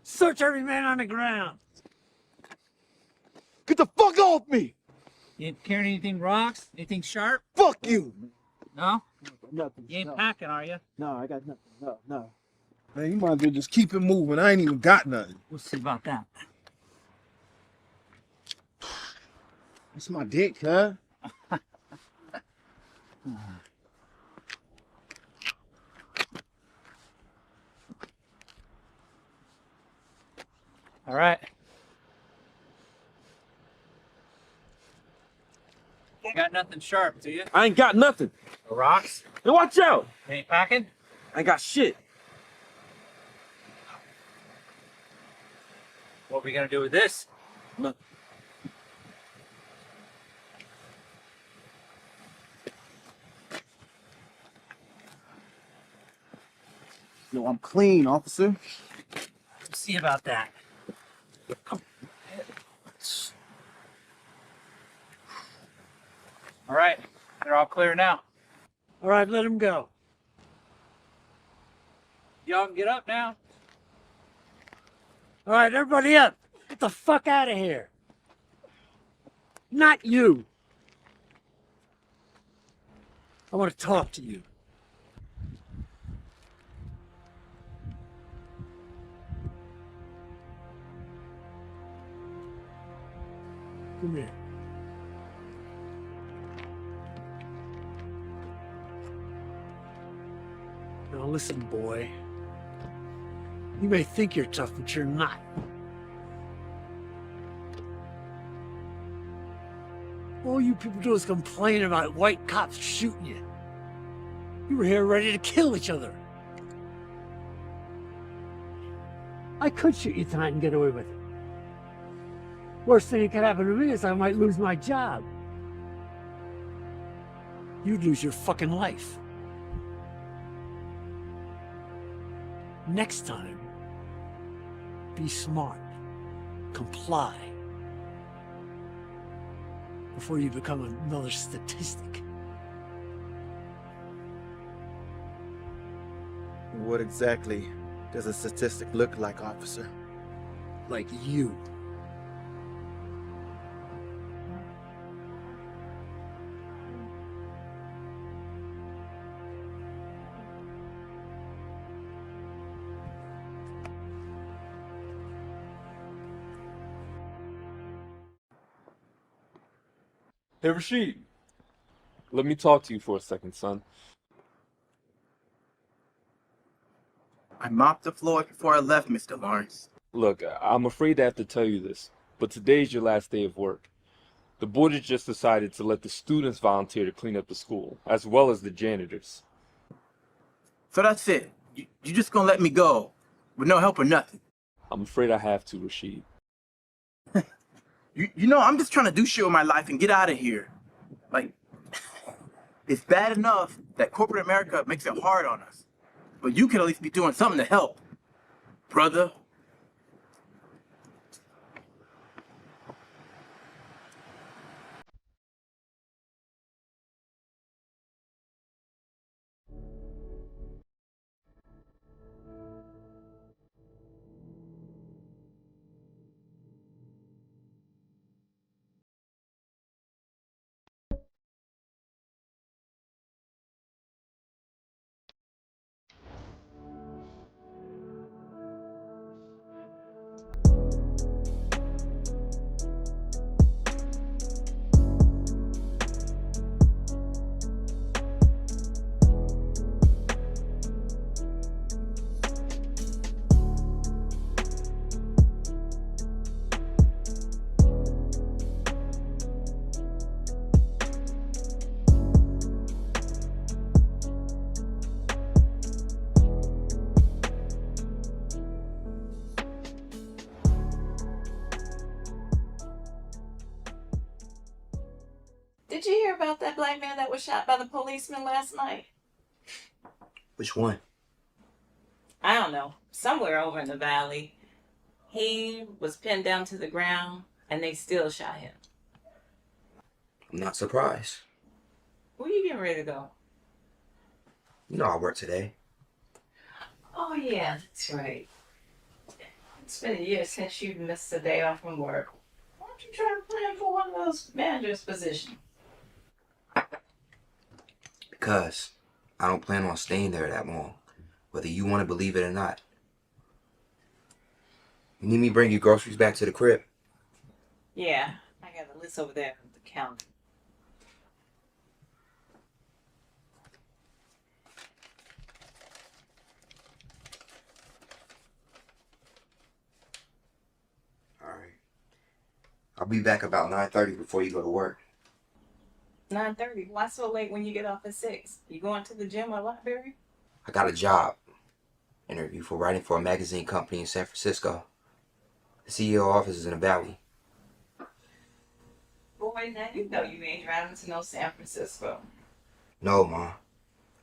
Search every man on the ground. Get the fuck off me! You ain't carrying anything rocks? Anything sharp? Fuck you! No? Nothing. You ain't packing, are you? No, I got nothing. No. Man, you might as well just keep it moving. I ain't even got nothing. We'll see about that. It's my dick, huh? All right. You got nothing sharp, do you? I ain't got nothing. No rocks? Hey, watch out! You ain't packing? I ain't got shit. What are we gonna do with this? Nothing. No, I'm clean, officer. We'll see about that. All right, they're all clear now. All right, let them go. Y'all can get up now. All right, everybody up. Get the fuck out of here. Not you. I want to talk to you. Come here. Now listen, boy. You may think you're tough, but you're not. All you people do is complain about white cops shooting you. You were here ready to kill each other. I could shoot you tonight and get away with it. Worst thing that could happen to me is I might lose my job. You'd lose your fucking life. Next time, be smart. Comply. Before you become another statistic. What exactly does a statistic look like, officer? Like you. Hey, Rashid. Let me talk to you for a second, son. I mopped the floor before I left, Mr. Lawrence. Look, I'm afraid to have to tell you this, but today's your last day of work. The board has just decided to let the students volunteer to clean up the school, as well as the janitors. So that's it. You just gonna let me go with no help or nothing? I'm afraid I have to, Rashid. You know, I'm just trying to do shit with my life and get out of here. Like, it's bad enough that corporate America makes it hard on us. But you could at least be doing something to help, brother. Did you hear about that black man that was shot by the policeman last night? Which one? I don't know. Somewhere over in the valley. He was pinned down to the ground and they still shot him. I'm not surprised. Where you getting ready to go? You know I work today. Oh yeah, that's right. It's been a year since you missed a day off from work. Why don't you try to plan for one of those manager's positions? Because I don't plan on staying there that long. whether you want to believe it or not. You need me to bring you groceries back to the crib? Yeah, I got a list over there on the counter. All right. I'll be back about 9:30 before you go to work. 9:30? Why so late when you get off at 6? You going to the gym or library? I got a job interview for writing for a magazine company in San Francisco. The CEO office is in the valley. Boy, now you know you ain't driving to no San Francisco. No, Ma.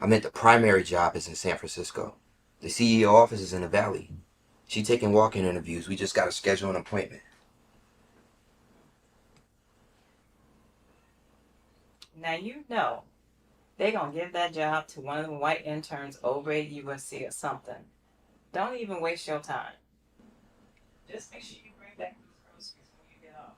I meant the primary job is in San Francisco. The CEO office is in the valley. She taking walk-in interviews. We just got to schedule an appointment. Now you know they gonna give that job to one of the white interns over at USC or something. Don't even waste your time. Just make sure you bring back those groceries when you get off.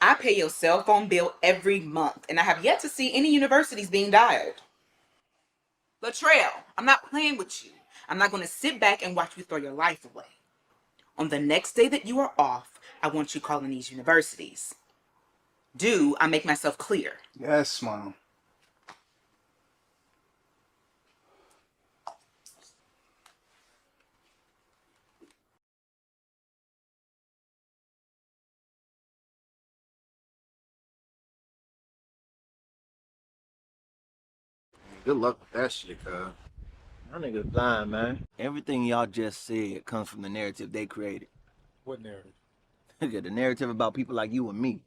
I pay your cell phone bill every month, and I have yet to see any universities being dialed. Latrell, I'm not playing with you. I'm not going to sit back and watch you throw your life away. On the next day that you are off, I want you calling these universities. Do I make myself clear? Yes, Mom. Good luck with that shit, cuz. Y'all niggas blind, man. Everything y'all just said comes from the narrative they created. What narrative? The narrative about people like you and me.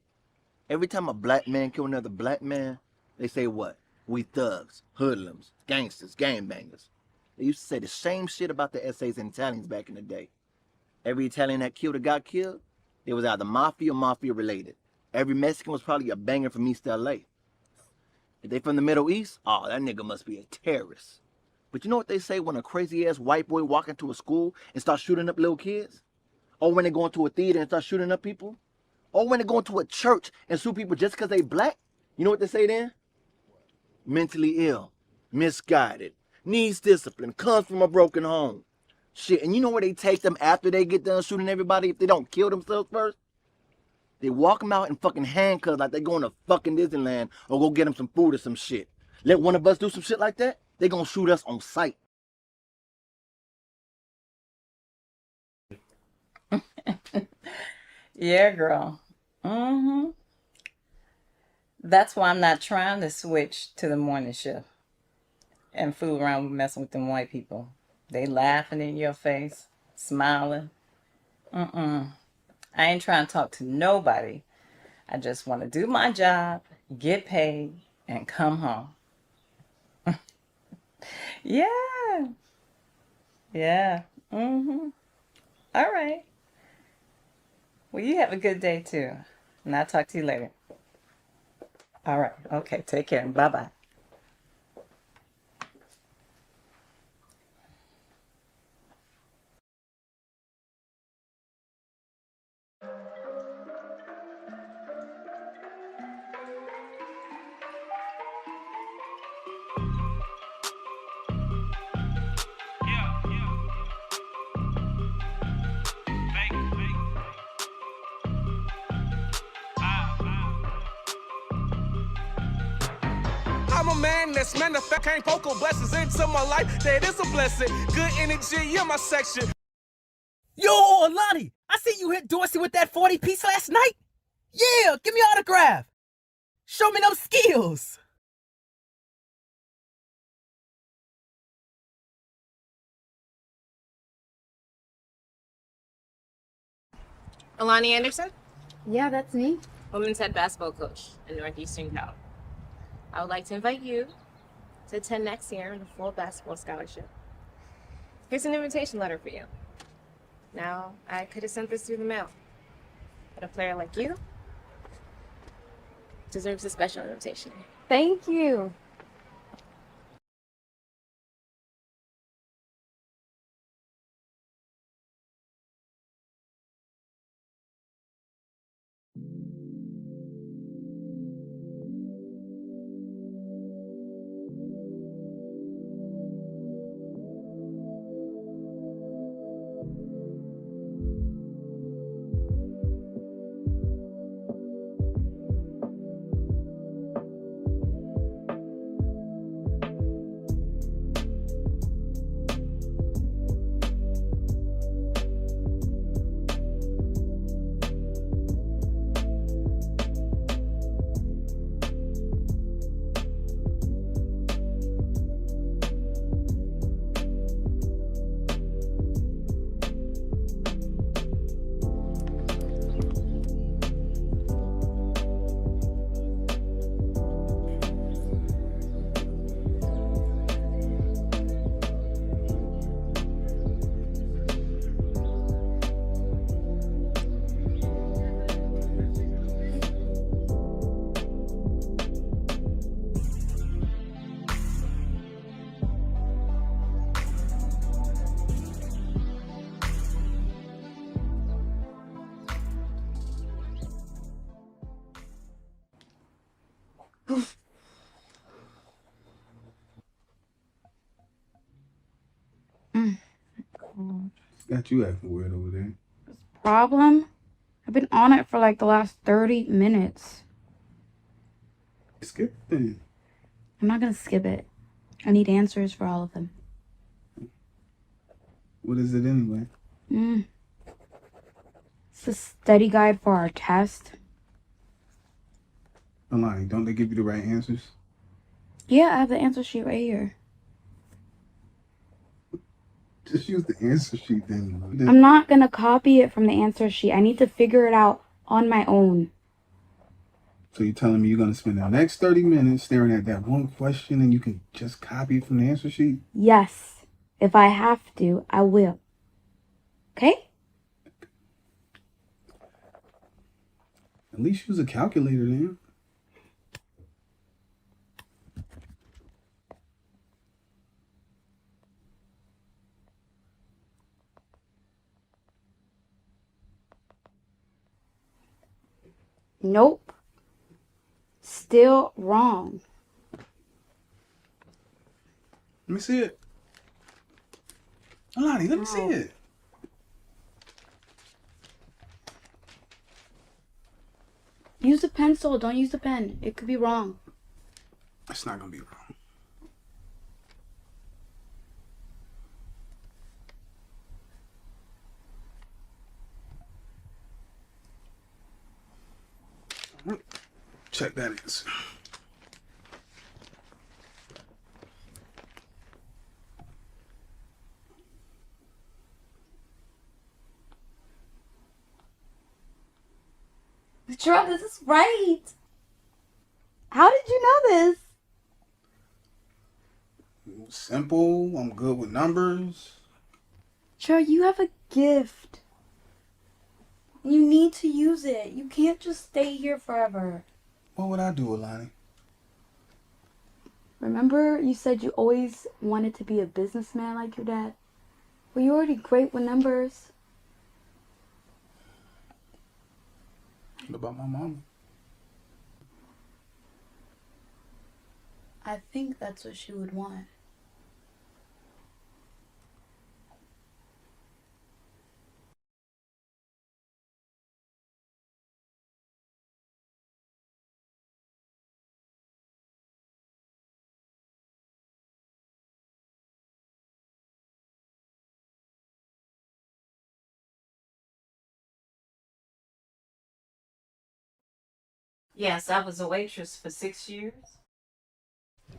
Every time a black man kill another black man, they say what? We thugs, hoodlums, gangsters, gangbangers. They used to say the same shit about the essays and Italians back in the day. Every Italian that killed or got killed, they was either mafia or mafia related. Every Mexican was probably a banger from East LA. If they from the Middle East, oh, that nigga must be a terrorist. But you know what they say when a crazy ass white boy walk into a school and start shooting up little kids? Or when they go into a theater and start shooting up people? Or when they go into a church and sue people just because they black? You know what they say then? Mentally ill, misguided, needs discipline, comes from a broken home. Shit, and you know where they take them after they get done shooting everybody if they don't kill themselves first? They walk them out in fucking handcuffs like they going to fucking Disneyland or go get them some food or some shit. Let one of us do some shit like that, they gonna shoot us on sight. Yeah, girl. That's why I'm not trying to switch to the morning shift and fool around with messing with them white people. They laughing in your face, smiling. I ain't trying to talk to nobody. I just want to do my job, get paid, and come home. Yeah. Yeah. All right. Well, you have a good day too. And I'll talk to you later. All right. Okay. Take care. Bye-bye. I'm a man that's manifesting vocal blessings into my life. That is a blessing. Good energy in my section. Yo, Alani, I see you hit Dorsey with that 40 piece last night. Yeah, give me an autograph. Show me those skills. Alani Anderson? Yeah, that's me. Women's head basketball coach in Northeastern Cal. I would like to invite you to attend next year on a full basketball scholarship. Here's an invitation letter for you. Now, I could have sent this through the mail, but a player like you deserves a special invitation. Thank you. Got you acting weird over there. Problem? I've been on it for like the last 30 minutes. Skip it. I'm not gonna skip it. I need answers for all of them. What is it anyway? It's a study guide for our test. Alani, don't they give you the right answers? Yeah, I have the answer sheet right here. Just use the answer sheet then. I'm not gonna copy it from the answer sheet. I need to figure it out on my own. So you're telling me you're going to spend the next 30 minutes staring at that one question and you can just copy it from the answer sheet? Yes. If I have to, I will. Okay? At least use a calculator then. Nope. Still wrong. Let me see it. Alani, let me see it. Use a pencil. Don't use a pen. It could be wrong. It's not going to be wrong. Check that answer. Latrell, this is right. How did you know this? Simple. I'm good with numbers. Latrell, you have a gift. You need to use it. You can't just stay here forever. What would I do, Alani? Remember you said you always wanted to be a businessman like your dad? Well, you're already great with numbers. What about my mama? I think that's what she would want. Yes, I was a waitress for 6 years.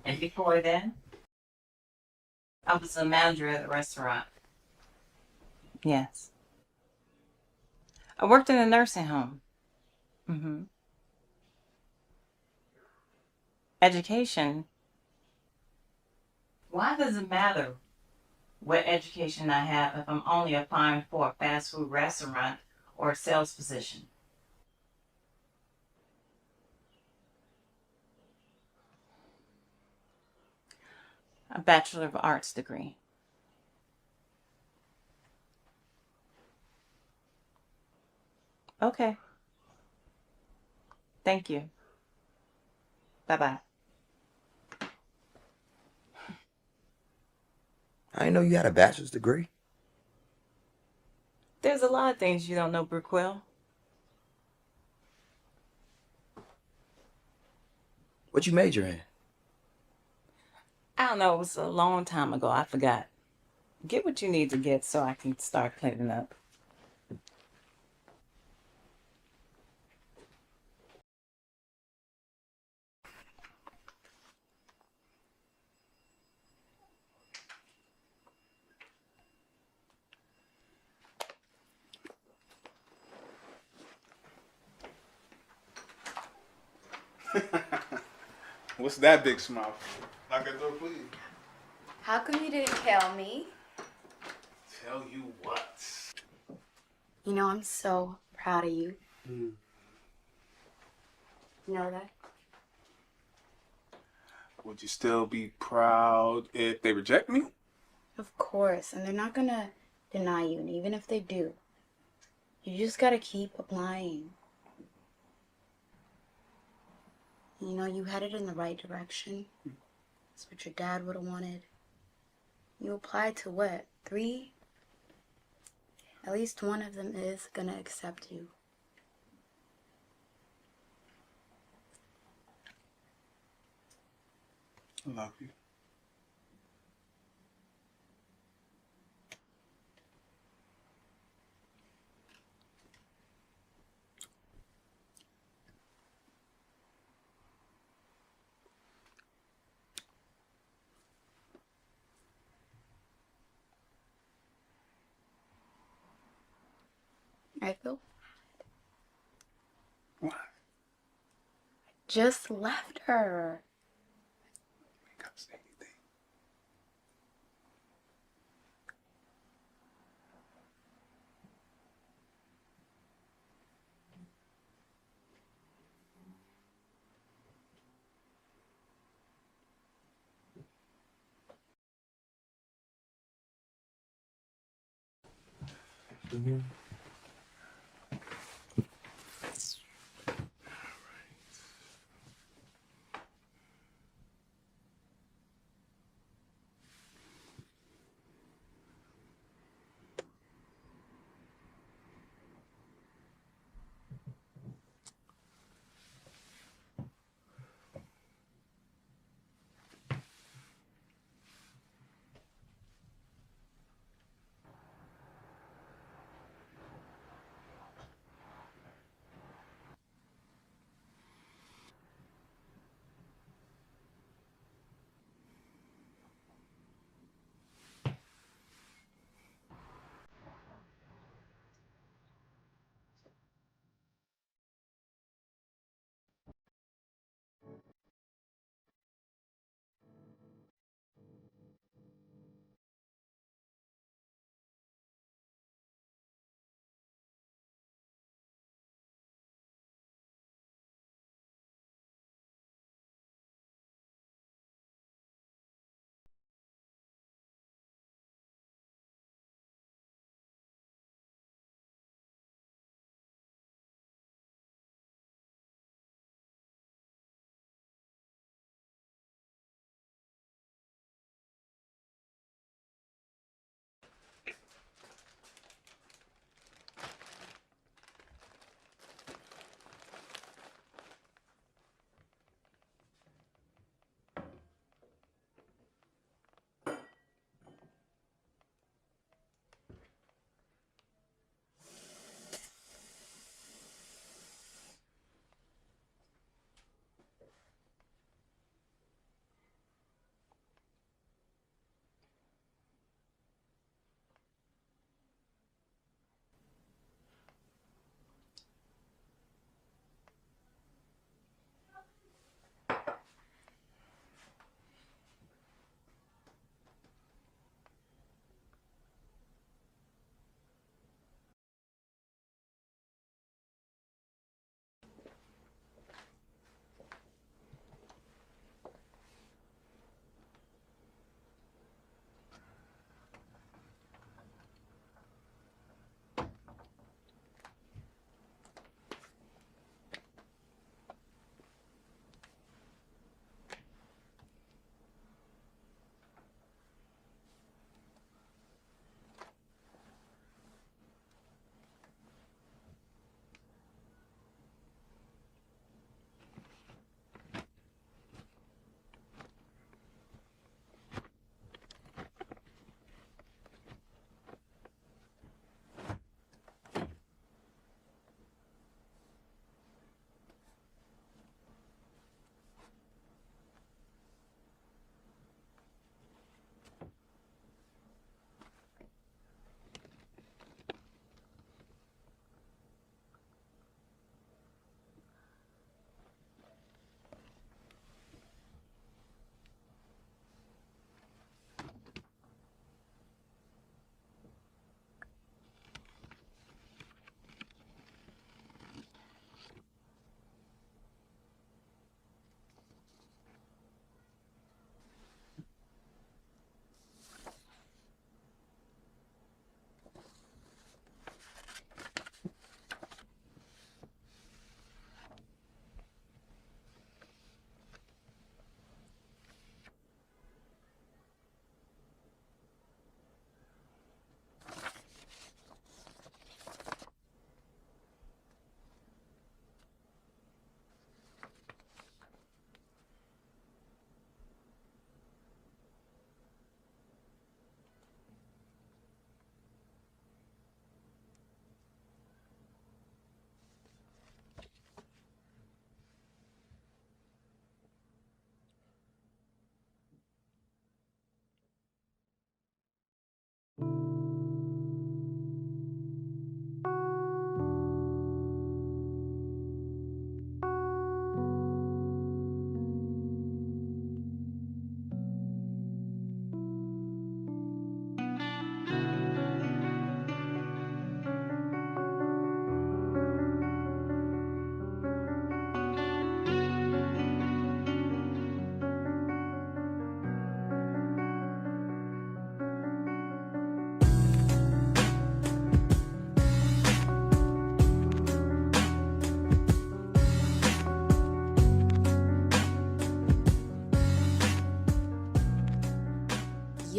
And before then, I was a manager at a restaurant. Yes. I worked in a nursing home. Education. Why does it matter what education I have if I'm only applying for a fast food restaurant or a sales position? A Bachelor of Arts degree. Okay. Thank you. Bye-bye. I didn't know you had a bachelor's degree. There's a lot of things you don't know, Brookwell. What you major in? I don't know, it was a long time ago. I forgot. Get what you need to get so I can start cleaning up. What's that big smile for? Lock that door, please. How come you didn't tell me? Tell you what? You know, I'm so proud of you. Mm. You know that? Would you still be proud if they reject me? Of course, and they're not gonna deny you, and even if they do, you just gotta keep applying. You know, you headed in the right direction. That's what your dad would have wanted. You applied to what? 3? At least one of them is gonna accept you. I love you. I feel What? just left her. You ain't gotta say anything. Mm-hmm.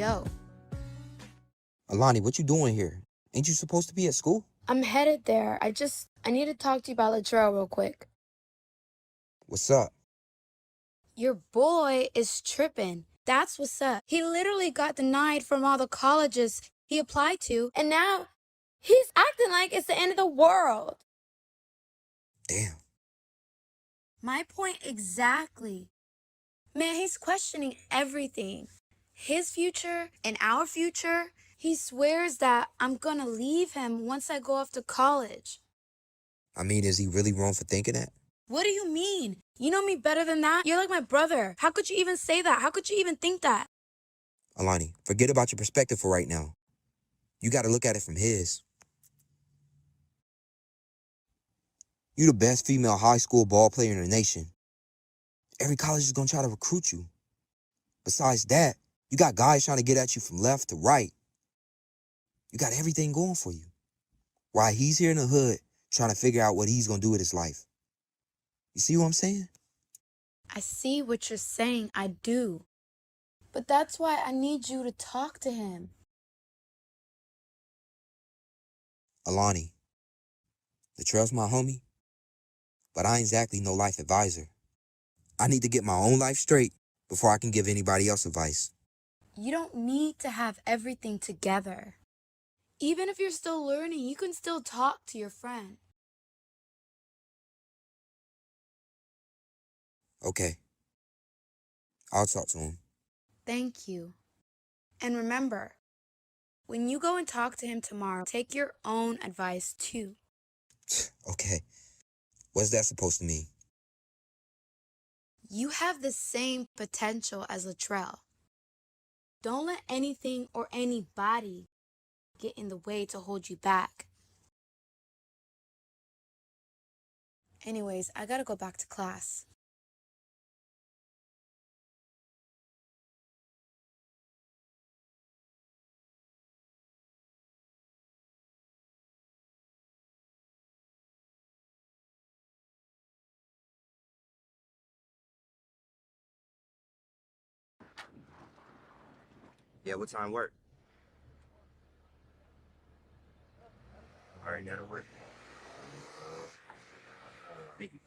know. Alani, what you doing here? Ain't you supposed to be at school? I'm headed there. I need to talk to you about Latrell real quick. What's up? Your boy is tripping. That's what's up. He literally got denied from all the colleges he applied to, and now he's acting like it's the end of the world. Damn. My point exactly. Man, he's questioning everything. His future and our future. He swears that I'm gonna leave him once I go off to college. I mean, is he really wrong for thinking that? What do you mean? You know me better than that? You're like my brother. How could you even say that? How could you even think that? Alani, forget about your perspective for right now. You gotta look at it from his. You the best female high school ball player in the nation. Every college is gonna try to recruit you. Besides that, you got guys trying to get at you from left to right. You got everything going for you. While he's here in the hood trying to figure out what he's gonna do with his life. You see what I'm saying? I see what you're saying. I do. But that's why I need you to talk to him. Alani, Latrell's my homie, but I ain't exactly no life advisor. I need to get my own life straight before I can give anybody else advice. You don't need to have everything together. Even if you're still learning, you can still talk to your friend. Okay. I'll talk to him. Thank you. And remember, when you go and talk to him tomorrow, take your own advice too. Okay. What's that supposed to mean? You have the same potential as Latrell. Don't let anything or anybody get in the way to hold you back. Anyways, I gotta go back to class. Yeah, what time work? All right, that'll work. Thank you.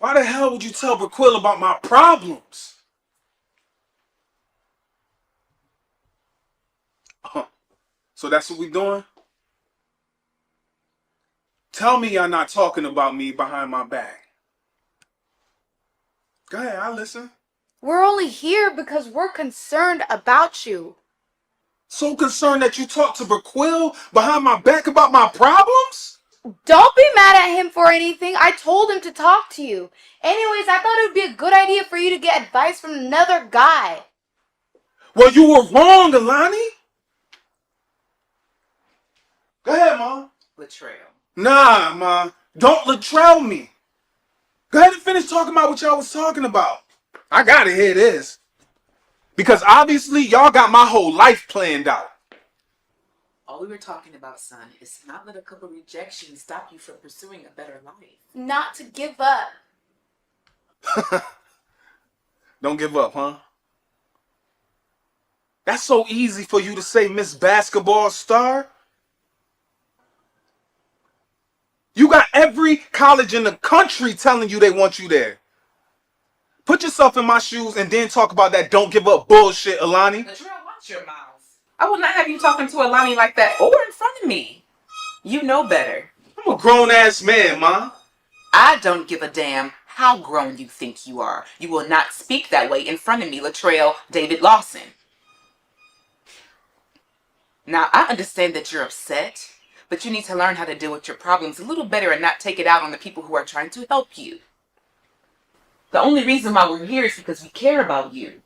Why the hell would you tell Briquil about my problems? Huh. So that's what we doing? Tell me y'all not talking about me behind my back. Go ahead, I'll listen. We're only here because we're concerned about you. So concerned that you talk to Briquil behind my back about my problems? Don't be mad at him for anything. I told him to talk to you. Anyways, I thought it would be a good idea for you to get advice from another guy. Well, you were wrong, Alani. Go ahead, Ma. Latrell. Nah, Ma. Don't Latrell me. Go ahead and finish talking about what y'all was talking about. I gotta hear this. Because obviously y'all got my whole life planned out. All we were talking about, son, is to not let a couple rejections stop you from pursuing a better life. Not to give up. Don't give up, huh? That's so easy for you to say, Miss Basketball Star. You got every college in the country telling you they want you there. Put yourself in my shoes and then talk about that don't give up bullshit, Alani. Latrell, watch your mouth. I will not have you talking to Alani like that or in front of me. You know better. I'm a grown-ass man, Ma. I don't give a damn how grown you think you are. You will not speak that way in front of me, Latrell David Lawson. Now, I understand that you're upset, but you need to learn how to deal with your problems a little better and not take it out on the people who are trying to help you. The only reason why we're here is because we care about you.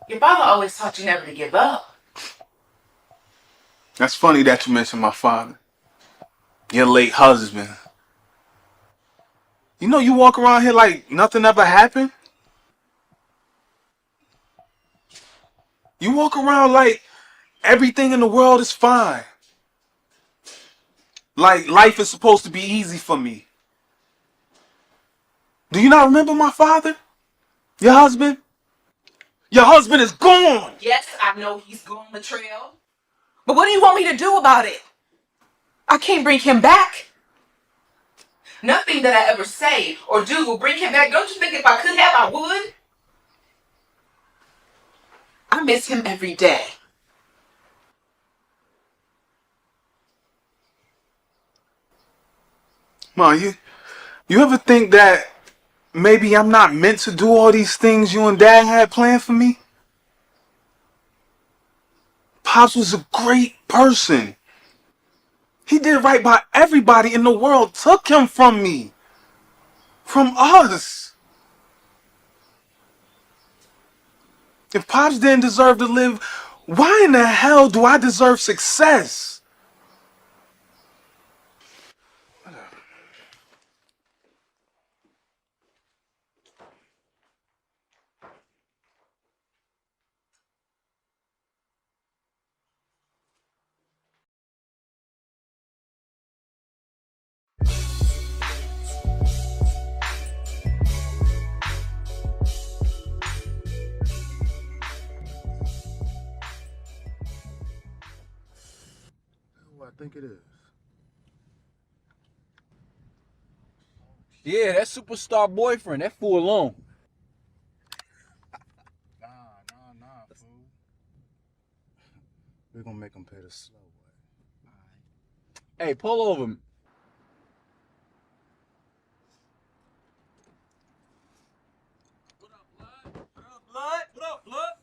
Your father always taught you never to give up. That's funny that you mentioned my father. Your late husband. You know you walk around here like nothing ever happened? You walk around like everything in the world is fine. Like life is supposed to be easy for me. Do you not remember my father? Your husband? Your husband is gone! Yes, I know he's gone, Latrell. But what do you want me to do about it? I can't bring him back. Nothing that I ever say or do will bring him back. Don't you think if I could have, I would? I miss him every day. Ma, you ever think that maybe I'm not meant to do all these things you and Dad had planned for me? Pops was a great person. He did right by everybody in the world. Took him from me. From us. If Pops didn't deserve to live, why in the hell do I deserve success? Who I think it is. Yeah, that superstar boyfriend, that fool alone. Nah, fool. We're gonna make him pay the slow way. Hey, pull over him. What up, blood?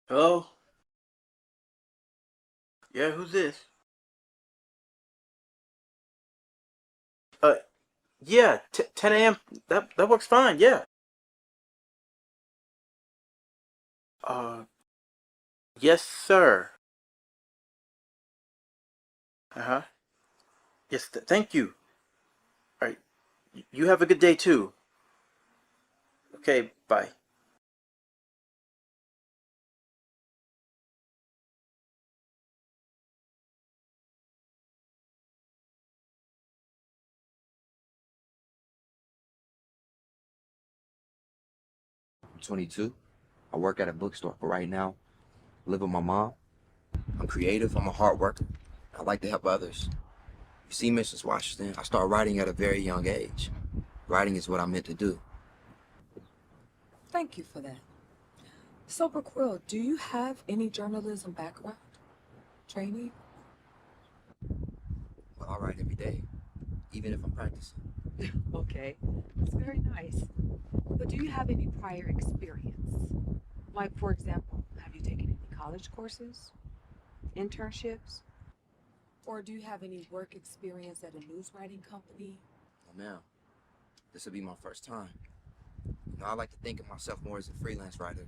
Hello? Yeah, who's this? Uh, yeah, 10 a.m. That works fine, yeah. Yes, sir. Uh-huh. Yes, thank you. All right, you have a good day, too. Okay, bye. I'm 22. I work at a bookstore, but right now, I live with my mom. I'm creative. I'm a hard worker. I like to help others. You see, Mrs. Washington, I started writing at a very young age. Writing is what I'm meant to do. Thank you for that. So, Quill, do you have any journalism background? Training? Well, I write every day, even if I'm practicing. Okay, that's very nice. But do you have any prior experience? Like, for example, have you taken any college courses, internships? Or do you have any work experience at a news writing company? Well, now, this will be my first time. You know, I like to think of myself more as a freelance writer.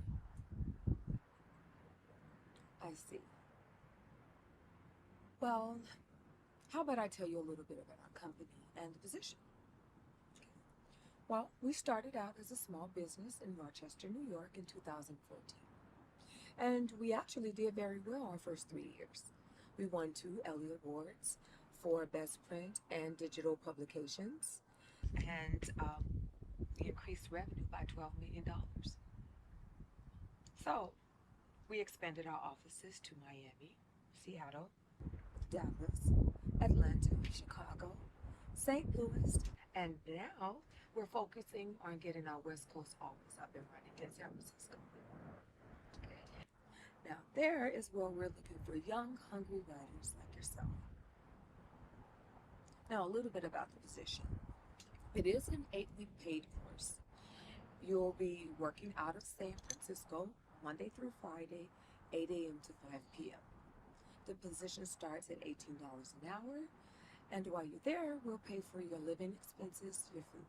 I see. Well, how about I tell you a little bit about our company and the position? Well, we started out as a small business in Rochester, New York in 2014. And we actually did very well our first 3 years. We won 2 Elliott Awards for Best Print and Digital Publications, and we increased revenue by $12 million. So, we expanded our offices to Miami, Seattle, Dallas, Atlanta, Chicago, St. Louis, and now we're focusing on getting our West Coast office up and running in San Francisco. Now, there is where we're looking for young, hungry writers like yourself. Now, a little bit about the position. It is an 8-week paid course. You'll be working out of San Francisco Monday through Friday, 8 a.m. to 5 p.m. The position starts at $18 an hour, and while you're there, we'll pay for your living expenses, your food.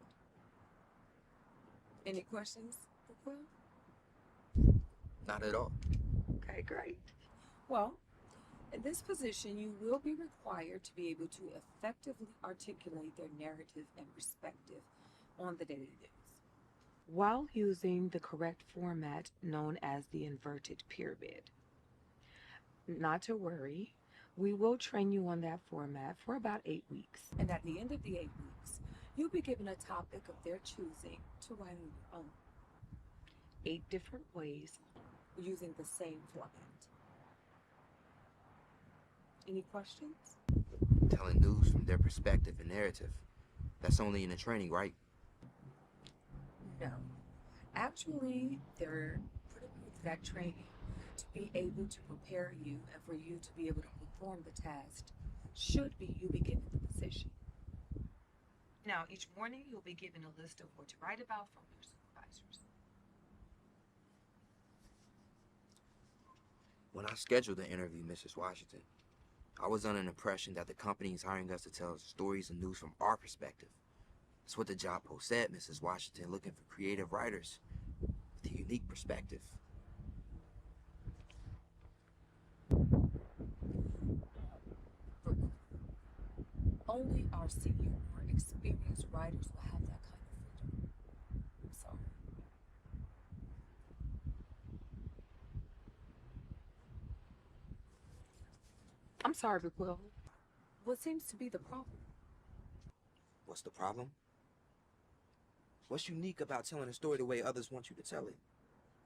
Any questions, Will? Not at all. Okay, great. Well, in this position, you will be required to be able to effectively articulate their narrative and perspective on the daily news, while using the correct format known as the inverted pyramid. Not to worry, we will train you on that format for about 8 weeks. And at the end of the 8 weeks, you'll be given a topic of their choosing to write on your own. 8 different ways using the same format. Any questions? Telling news from their perspective and narrative. That's only in the training, right? No. Actually, they're putting you through that training to be able to prepare you and for you to be able to perform the task should you be given the position. Now, each morning you'll be given a list of what to write about from your supervisors. When I scheduled the interview, Mrs. Washington, I was under an impression that the company is hiring us to tell stories and news from our perspective. That's what the job post said, Mrs. Washington, looking for creative writers with a unique perspective. Only our senior or experienced writers will have that kind of freedom. I'm sorry. I'm sorry, Will. What seems to be the problem? What's the problem? What's unique about telling a story the way others want you to tell it?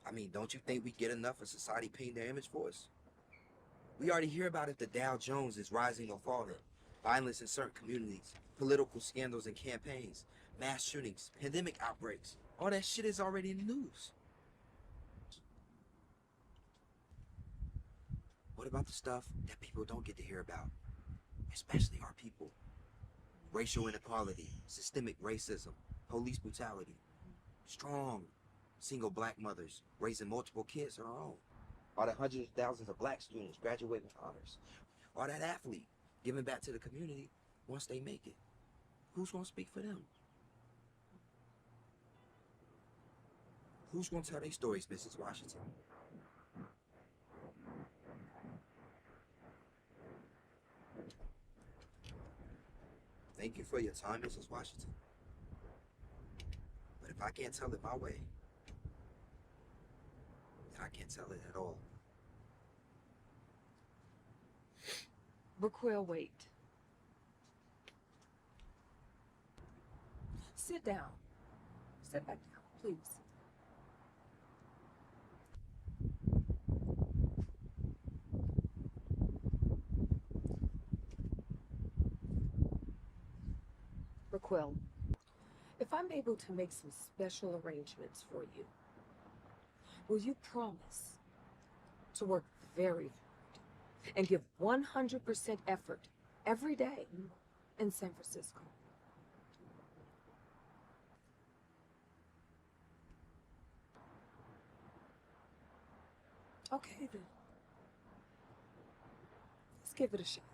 I mean, don't you think we get enough of society painting their image for us? We already hear about if the Dow Jones is rising or falling, violence in certain communities, political scandals and campaigns, mass shootings, pandemic outbreaks. All that shit is already in the news. What about the stuff that people don't get to hear about? Especially our people. Racial inequality, systemic racism, police brutality. Strong, single black mothers raising multiple kids of their own. All the hundreds of thousands of black students graduating with honors. All that athlete giving back to the community once they make it. Who's gonna speak for them? Who's gonna tell their stories, Mrs. Washington? Thank you for your time, Mrs. Washington. But if I can't tell it my way, then I can't tell it at all. Briquel, wait. Sit down. Sit back down, please. Briquel, if I'm able to make some special arrangements for you, will you promise to work very hard and give 100% effort every day in San Francisco? Okay, then. Let's give it a shot.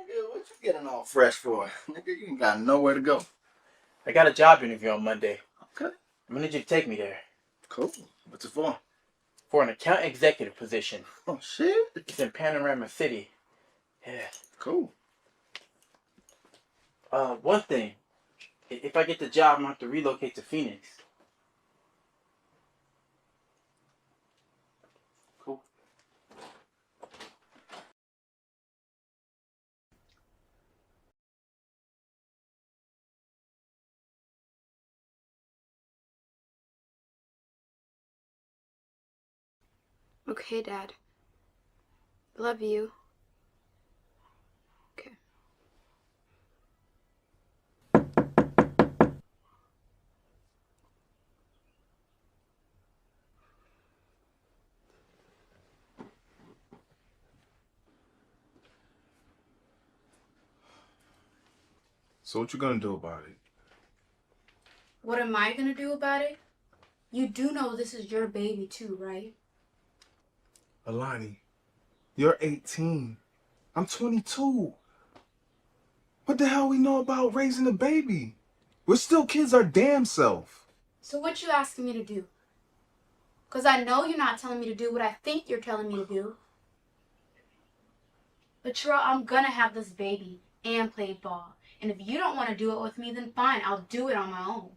Nigga, what you getting all fresh for? Nigga, you ain't got nowhere to go. I got a job interview on Monday. Okay. I'm gonna need you to take me there. Cool. What's it for? For an account executive position. Oh, shit. It's in Panorama City. Yeah. Cool. One thing. If I get the job, I'm gonna have to relocate to Phoenix. Cool. Okay, Dad. Love you. Okay. So what you gonna do about it? What am I gonna do about it? You do know this is your baby too, right? Alani, you're 18. I'm 22. What the hell we know about raising a baby? We're still kids our damn self. So what you asking me to do? Because I know you're not telling me to do what I think you're telling me to do. But Terrell, I'm gonna have this baby and play ball. And if you don't want to do it with me, then fine, I'll do it on my own.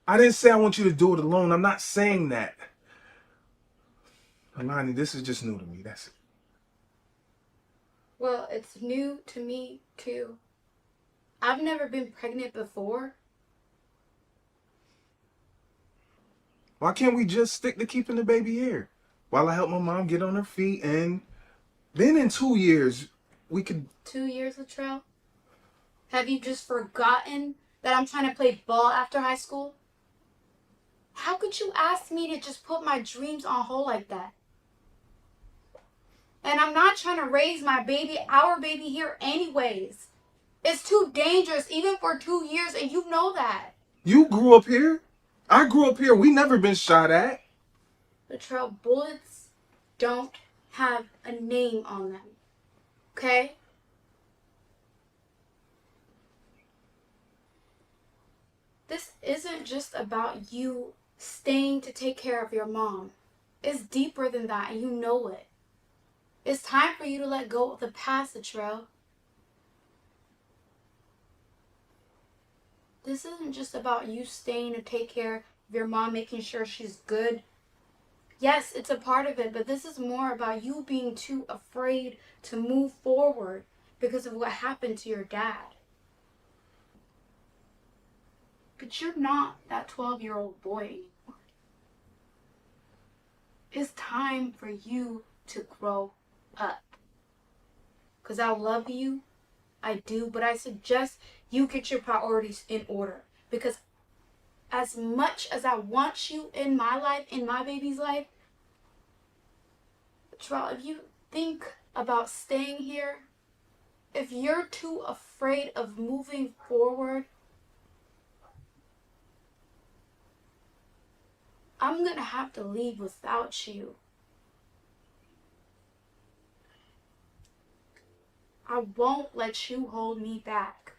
I didn't say I want you to do it alone. I'm not saying that. Alani, this is just new to me. That's it. Well, it's new to me too. I've never been pregnant before. Why can't we just stick to keeping the baby here? While I help my mom get on her feet, and then in 2 years, we could... 2 years, Latrell? Have you just forgotten that I'm trying to play ball after high school? How could you ask me to just put my dreams on hold like that? And I'm not trying to raise my baby, our baby here anyways. It's too dangerous, even for 2 years, and you know that. You grew up here? I grew up here. We never been shot at. Latrell, bullets don't have a name on them. Okay? This isn't just about you staying to take care of your mom. It's deeper than that, and you know it. It's time for you to let go of the past, Latrell. This isn't just about you staying to take care of your mom, making sure she's good. Yes, it's a part of it, but this is more about you being too afraid to move forward because of what happened to your dad. But you're not that 12-year-old boy anymore. It's time for you to grow up. Because I love you, I do, but I suggest you get your priorities in order. Because as much as I want you in my life, in my baby's life, Terrell, if you think about staying here, if you're too afraid of moving forward, I'm gonna have to leave without you. I won't let you hold me back.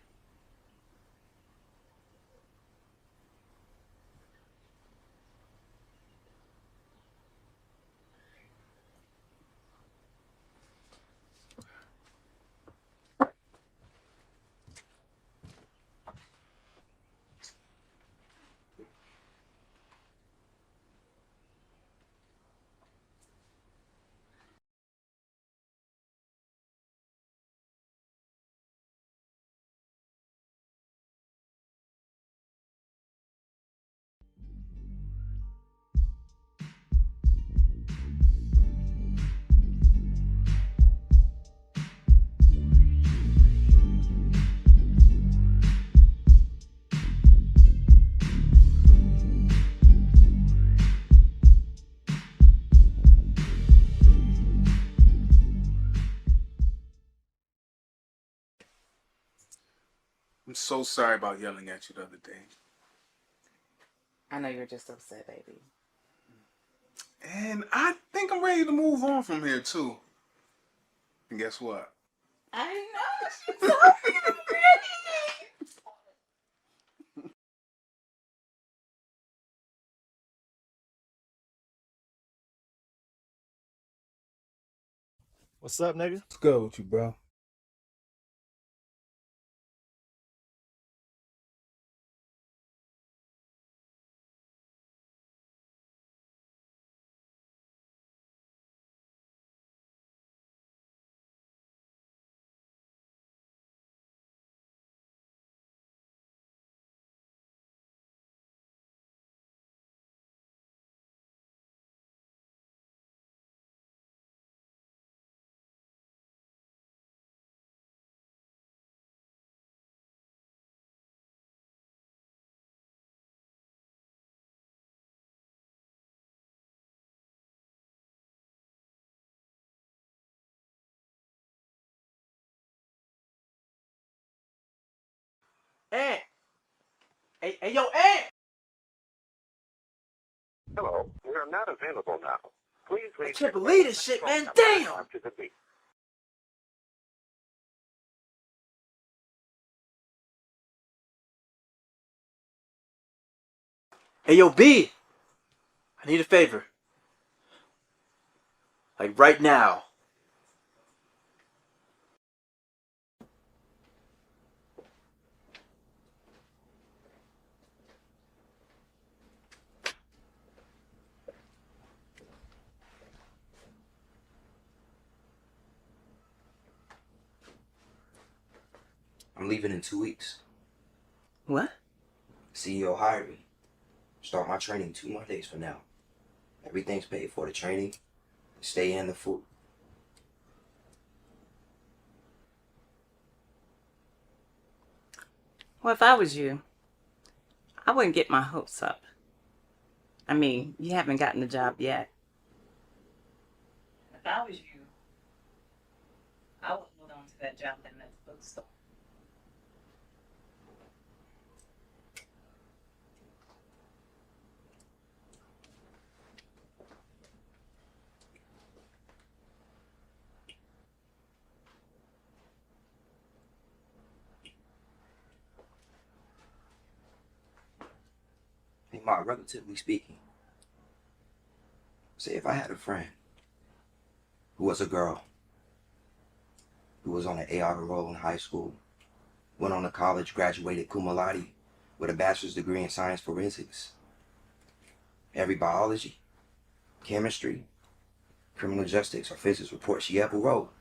I'm so sorry about yelling at you the other day. I know you're just upset, baby. And I think I'm ready to move on from here, too. And guess what? I know. She told me already. What's up, nigga? What's good with you, bro? Aunt! Hey, yo, Aunt! Hello, we are not available now. Please I leave can't your believe name this and shit, phone man. number Damn! after the beep. Hey, yo, B! I need a favor. Like, right now. I'm leaving in 2 weeks. What? CEO hired me. Start my training 2 more days from now. Everything's paid for, the training, the stay, and the food. Well, if I was you, I wouldn't get my hopes up. I mean, you haven't gotten the job yet. If I was you, I would hold on to that job in that bookstore. Hey, Ma, relatively speaking, say if I had a friend who was a girl, who was on an A honor roll in high school, went on to college, graduated cum laude with a bachelor's degree in science forensics, every biology, chemistry, criminal justice, or physics report she ever wrote,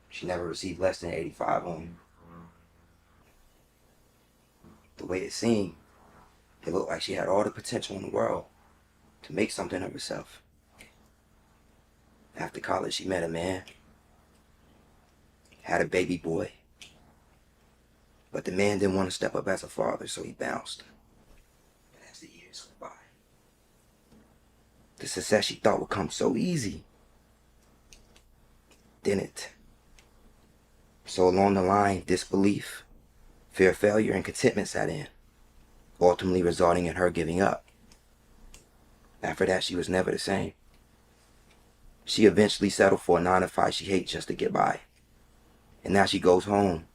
she never received less than 85 on. The way it seemed, it looked like she had all the potential in the world to make something of herself. After college, she met a man, had a baby boy, but the man didn't want to step up as a father, so he bounced. But as the years went by, the success she thought would come so easy didn't. So along the line, disbelief, fear of failure, and contentment set in, ultimately resulting in her giving up. After that, she was never the same. She eventually settled for a 9-to-5 she hates just to get by. And now she goes home,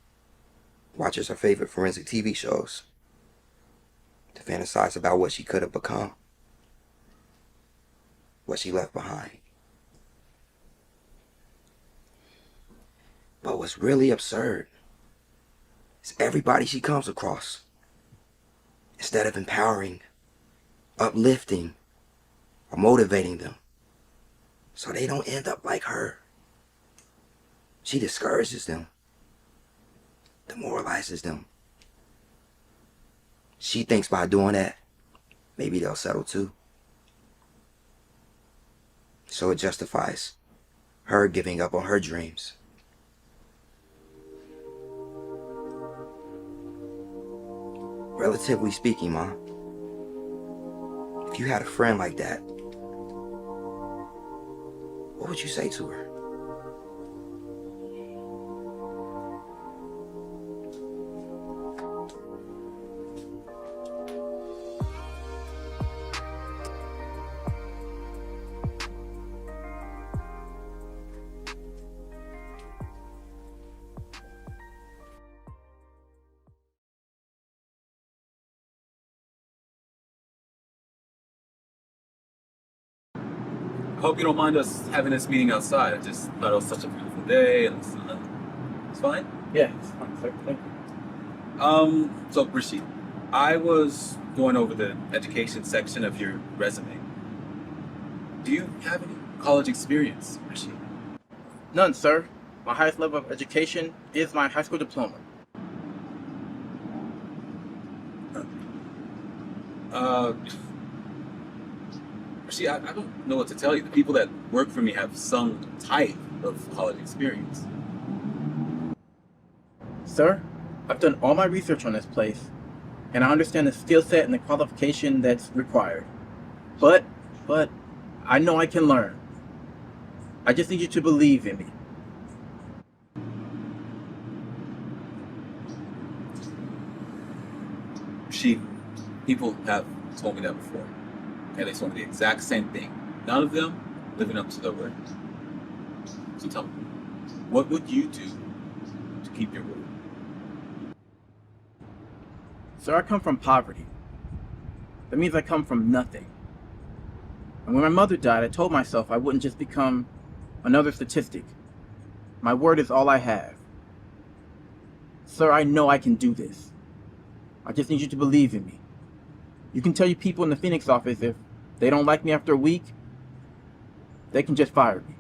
watches her favorite forensic TV shows, to fantasize about what she could have become, what she left behind. But what's really absurd is everybody she comes across, instead of empowering, uplifting, or motivating them so they don't end up like her, she discourages them, demoralizes them. She thinks by doing that, maybe they'll settle too. So it justifies her giving up on her dreams. Relatively speaking, Ma, if you had a friend like that, what would you say to her? I hope you don't mind us having this meeting outside. I just thought it was such a beautiful day and the sun. It's fine? Yeah, it's fine, sir. Thank you. So Brigitte, I was going over the education section of your resume. Do you have any college experience, Brigitte? None, sir. My highest level of education is my high school diploma. See, I don't know what to tell you. The people that work for me have some type of college experience. Sir, I've done all my research on this place, and I understand the skill set and the qualification that's required. But, I know I can learn. I just need you to believe in me. People have told me that before. Okay, they told me the exact same thing. None of them living up to their word. So tell me, what would you do to keep your word? Sir, I come from poverty. That means I come from nothing. And when my mother died, I told myself I wouldn't just become another statistic. My word is all I have. Sir, I know I can do this. I just need you to believe in me. You can tell your people in the Phoenix office if they don't like me after a week, they can just fire me.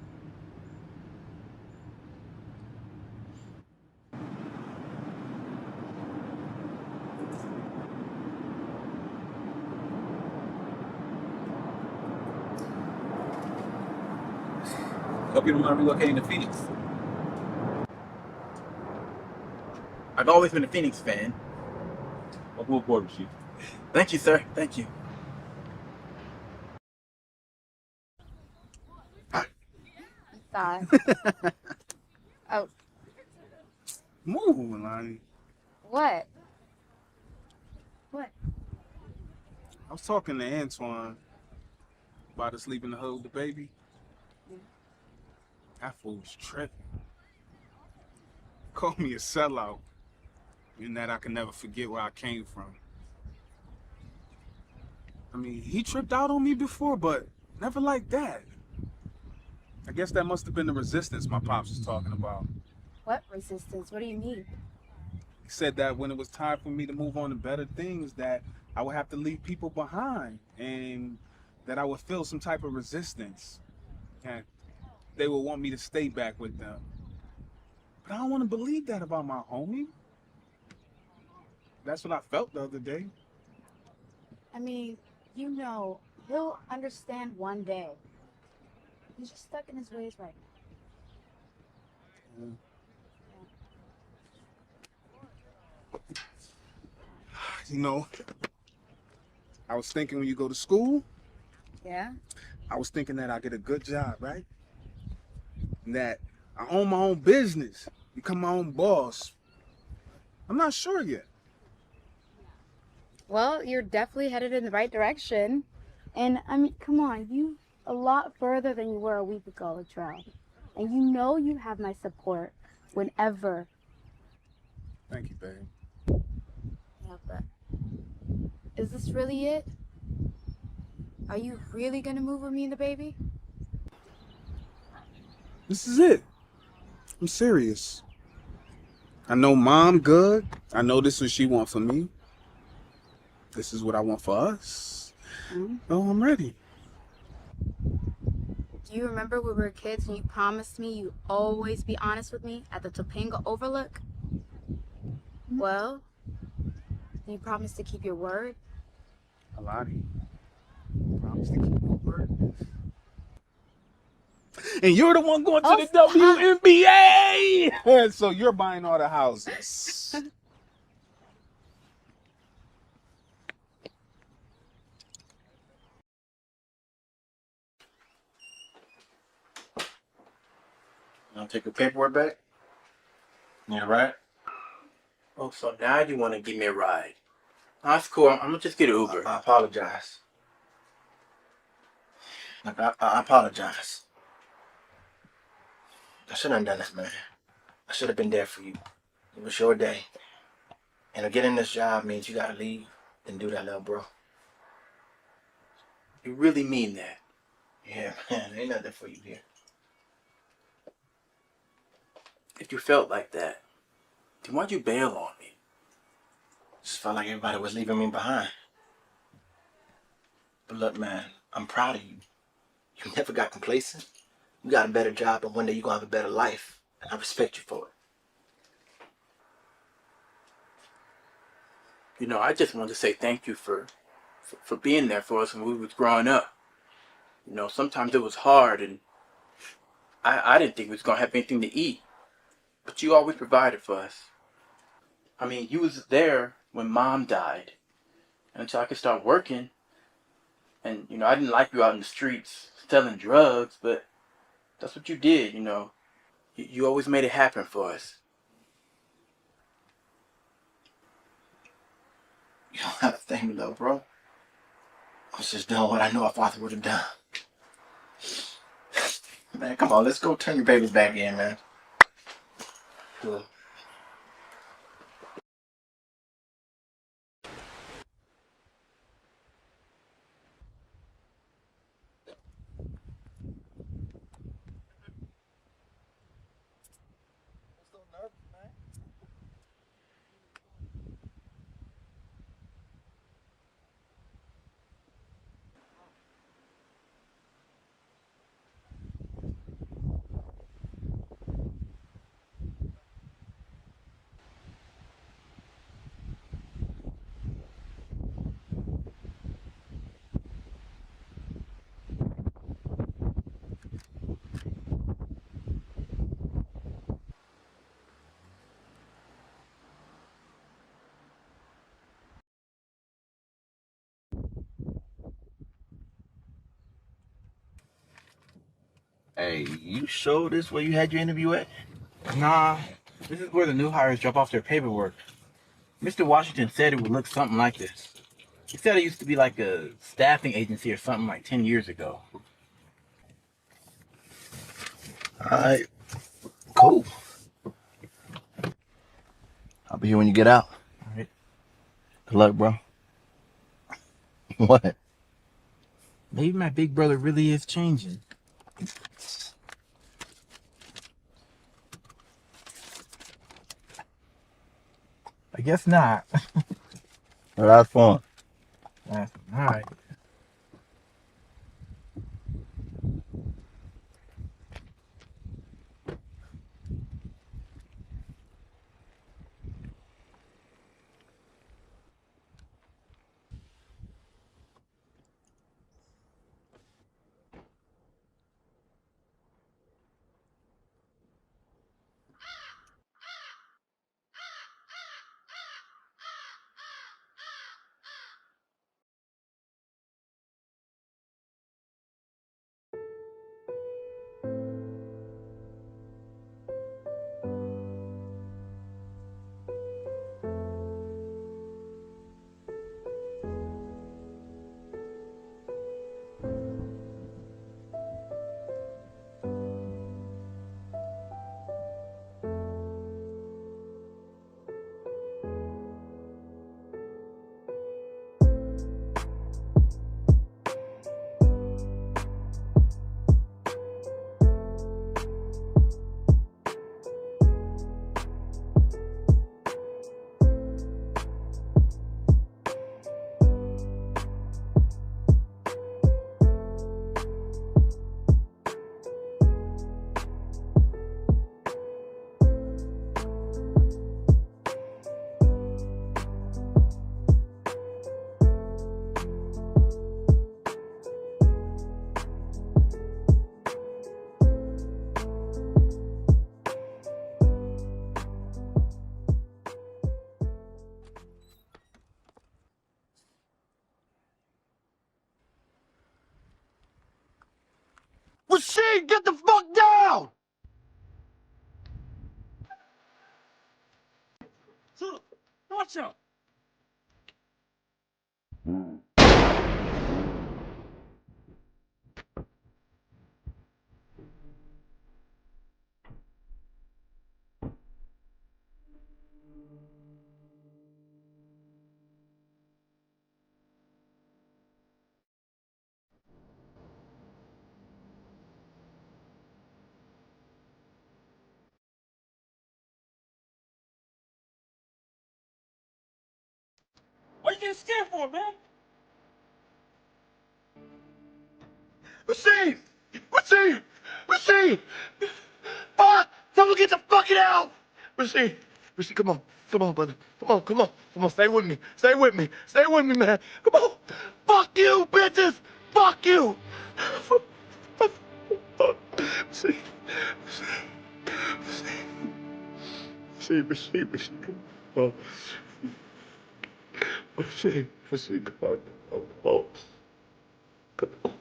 Hope you don't mind relocating to Phoenix. I've always been a Phoenix fan. Welcome aboard, Chief. Thank you, sir. Thank you. Thought. Oh, Move, Lonnie. what? What? I was talking to Antoine about us leaving the hood with the baby. That fool was tripping. Called me a sellout. In that I can never forget where I came from. I mean, he tripped out on me before, but never like that. I guess that must have been the resistance my pops was talking about. What resistance? What do you mean? He said that when it was time for me to move on to better things, that I would have to leave people behind and that I would feel some type of resistance. And they would want me to stay back with them. But I don't want to believe that about my homie. That's what I felt the other day. I mean, you know, he'll understand one day. He's just stuck in his ways right now. You know, I was thinking when you go to school, Yeah? I was thinking that I get a good job, right? And that I own my own business, become my own boss. I'm not sure yet. Well, you're definitely headed in the right direction. And I mean, come on, you a lot further than you were a week ago, Latrell. And you know you have my support whenever. Thank you, babe. Yeah, but is this really it? Are you really gonna move with me and the baby? This is it. I'm serious. I know Mom good. I know this is what she wants for me. This is what I want for us. Oh, I'm ready. Do you remember when we were kids and you promised me you'd always be honest with me at the Topanga Overlook? Well, do you promise to keep your word? Alani, promise to keep my word. And you're the one going to the WNBA! So you're buying all the houses. I'll take your paperwork back. Yeah, right? Oh, so now you want to give me a ride. That's cool. I'm gonna just get an Uber. I apologize. Like, I apologize. I shouldn't have done this, man. I should have been there for you. It was your day. And getting this job means you gotta leave and do that, little bro. You really mean that? Yeah, man, ain't nothing for you here. If you felt like that, then why'd you bail on me? Just felt like everybody was leaving me behind. But look, man, I'm proud of you. You never got complacent. You got a better job, and one day you're gonna have a better life. And I respect you for it. You know, I just wanted to say thank you for being there for us when we was growing up. You know, sometimes it was hard, and I didn't think we was gonna have anything to eat. But you always provided for us. I mean, you was there when Mom died, until I could start working. And, you know, I didn't like you out in the streets selling drugs, but that's what you did, you know. You always made it happen for us. You don't have to thank me, though, bro. I was just doing what I know a father would have done. Man, come on, let's go turn your babies back in, man. Cool. Hey, you sure this where you had your interview at? Nah, this is where the new hires drop off their paperwork. Mr. Washington said it would look something like this. He said it used to be like a staffing agency or something like 10 years ago. Alright, cool. I'll be here when you get out. Alright. Good luck, bro. What? Maybe my big brother really is changing. I guess not. Well, that's fun. Alright. Rashid, get the fuck down! Watch out! getting scared for, man? Machine! Machine! Machine! Fuck! Someone get the fucking help! Machine! Machine, come on. Come on, brother. Come on, come on. Come on, stay with me. Stay with me. Stay with me, man. Come on. Fuck you, bitches! Fuck you! Machine. Machine. Oh. Machine, come on. Oh. Come on.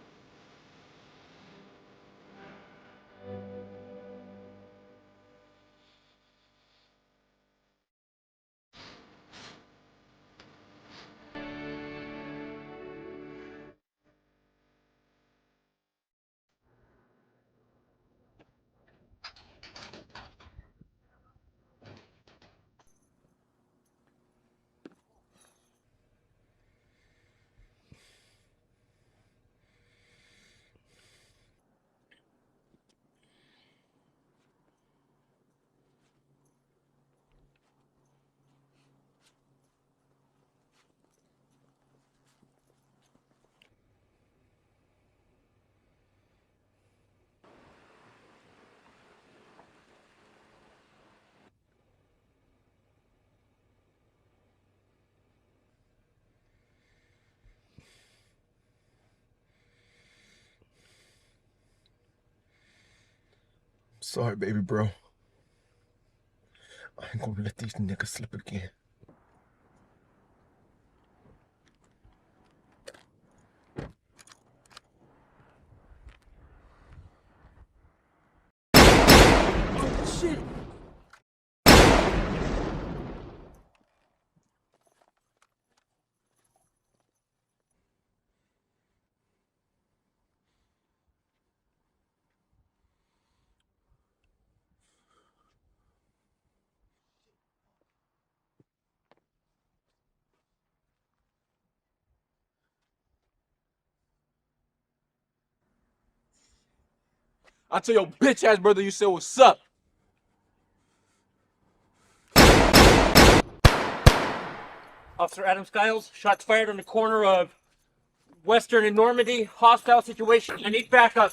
Sorry, baby bro. I ain't gonna let these niggas slip again. Shit. I tell your bitch ass brother you said what's up. Officer Adam Skiles, shots fired on the corner of Western and Normandy. Hostile situation. I need backup.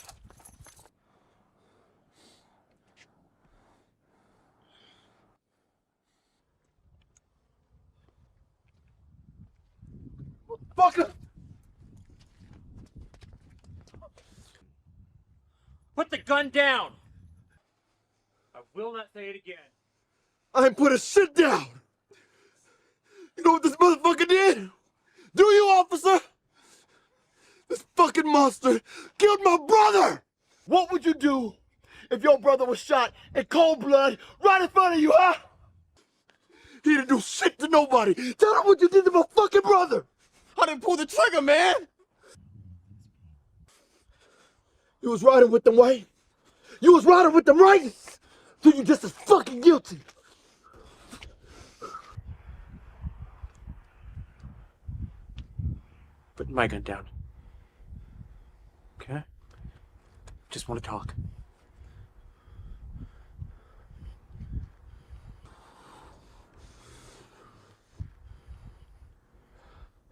Fucker! Put the gun down. I will not say it again. I ain't put a shit down! You know what this motherfucker did? Do you, officer? This fucking monster killed my brother! What would you do if your brother was shot in cold blood right in front of you, huh? He didn't do shit to nobody. Tell him what you did to my fucking brother! I didn't pull the trigger, man! You was riding with them, right? You was riding with them, right? So you just as fucking guilty. Put my gun down. Okay? Just want to talk.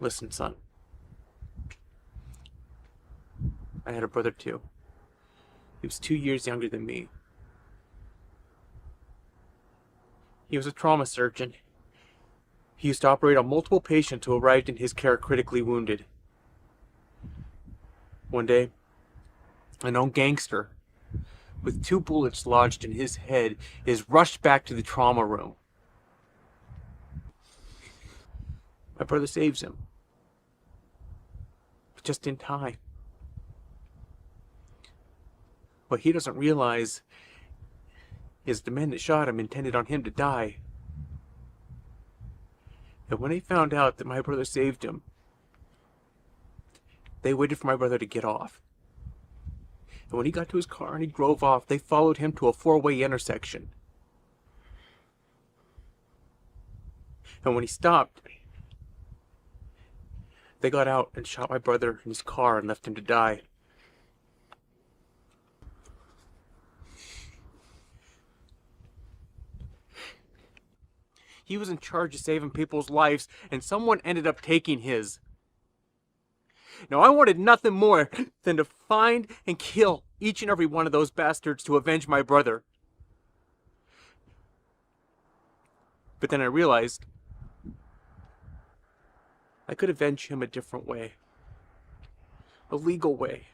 Listen, son. I had a brother too. He was 2 years younger than me. He was a trauma surgeon. He used to operate on multiple patients who arrived in his care critically wounded. One day, a known gangster with 2 bullets lodged in his head is rushed back to the trauma room. My brother saves him. But just in time. What he doesn't realize is the men that shot him intended on him to die. And when they found out that my brother saved him, they waited for my brother to get off. And when he got to his car and he drove off, they followed him to a 4-way intersection. And when he stopped, they got out and shot my brother in his car and left him to die. He was in charge of saving people's lives, and someone ended up taking his. Now, I wanted nothing more than to find and kill each and every one of those bastards to avenge my brother. But then I realized I could avenge him a different way. A legal way.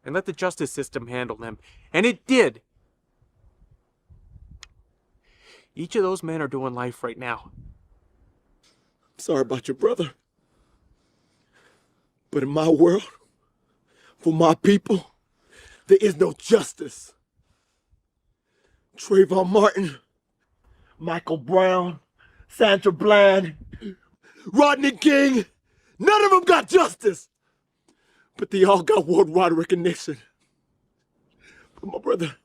And let the justice system handle them. And it did. Each of those men are doing life right now. Sorry about your brother. But in my world, for my people, there is no justice. Trayvon Martin, Michael Brown, Sandra Bland, Rodney King, none of them got justice. But they all got worldwide recognition. But my brother,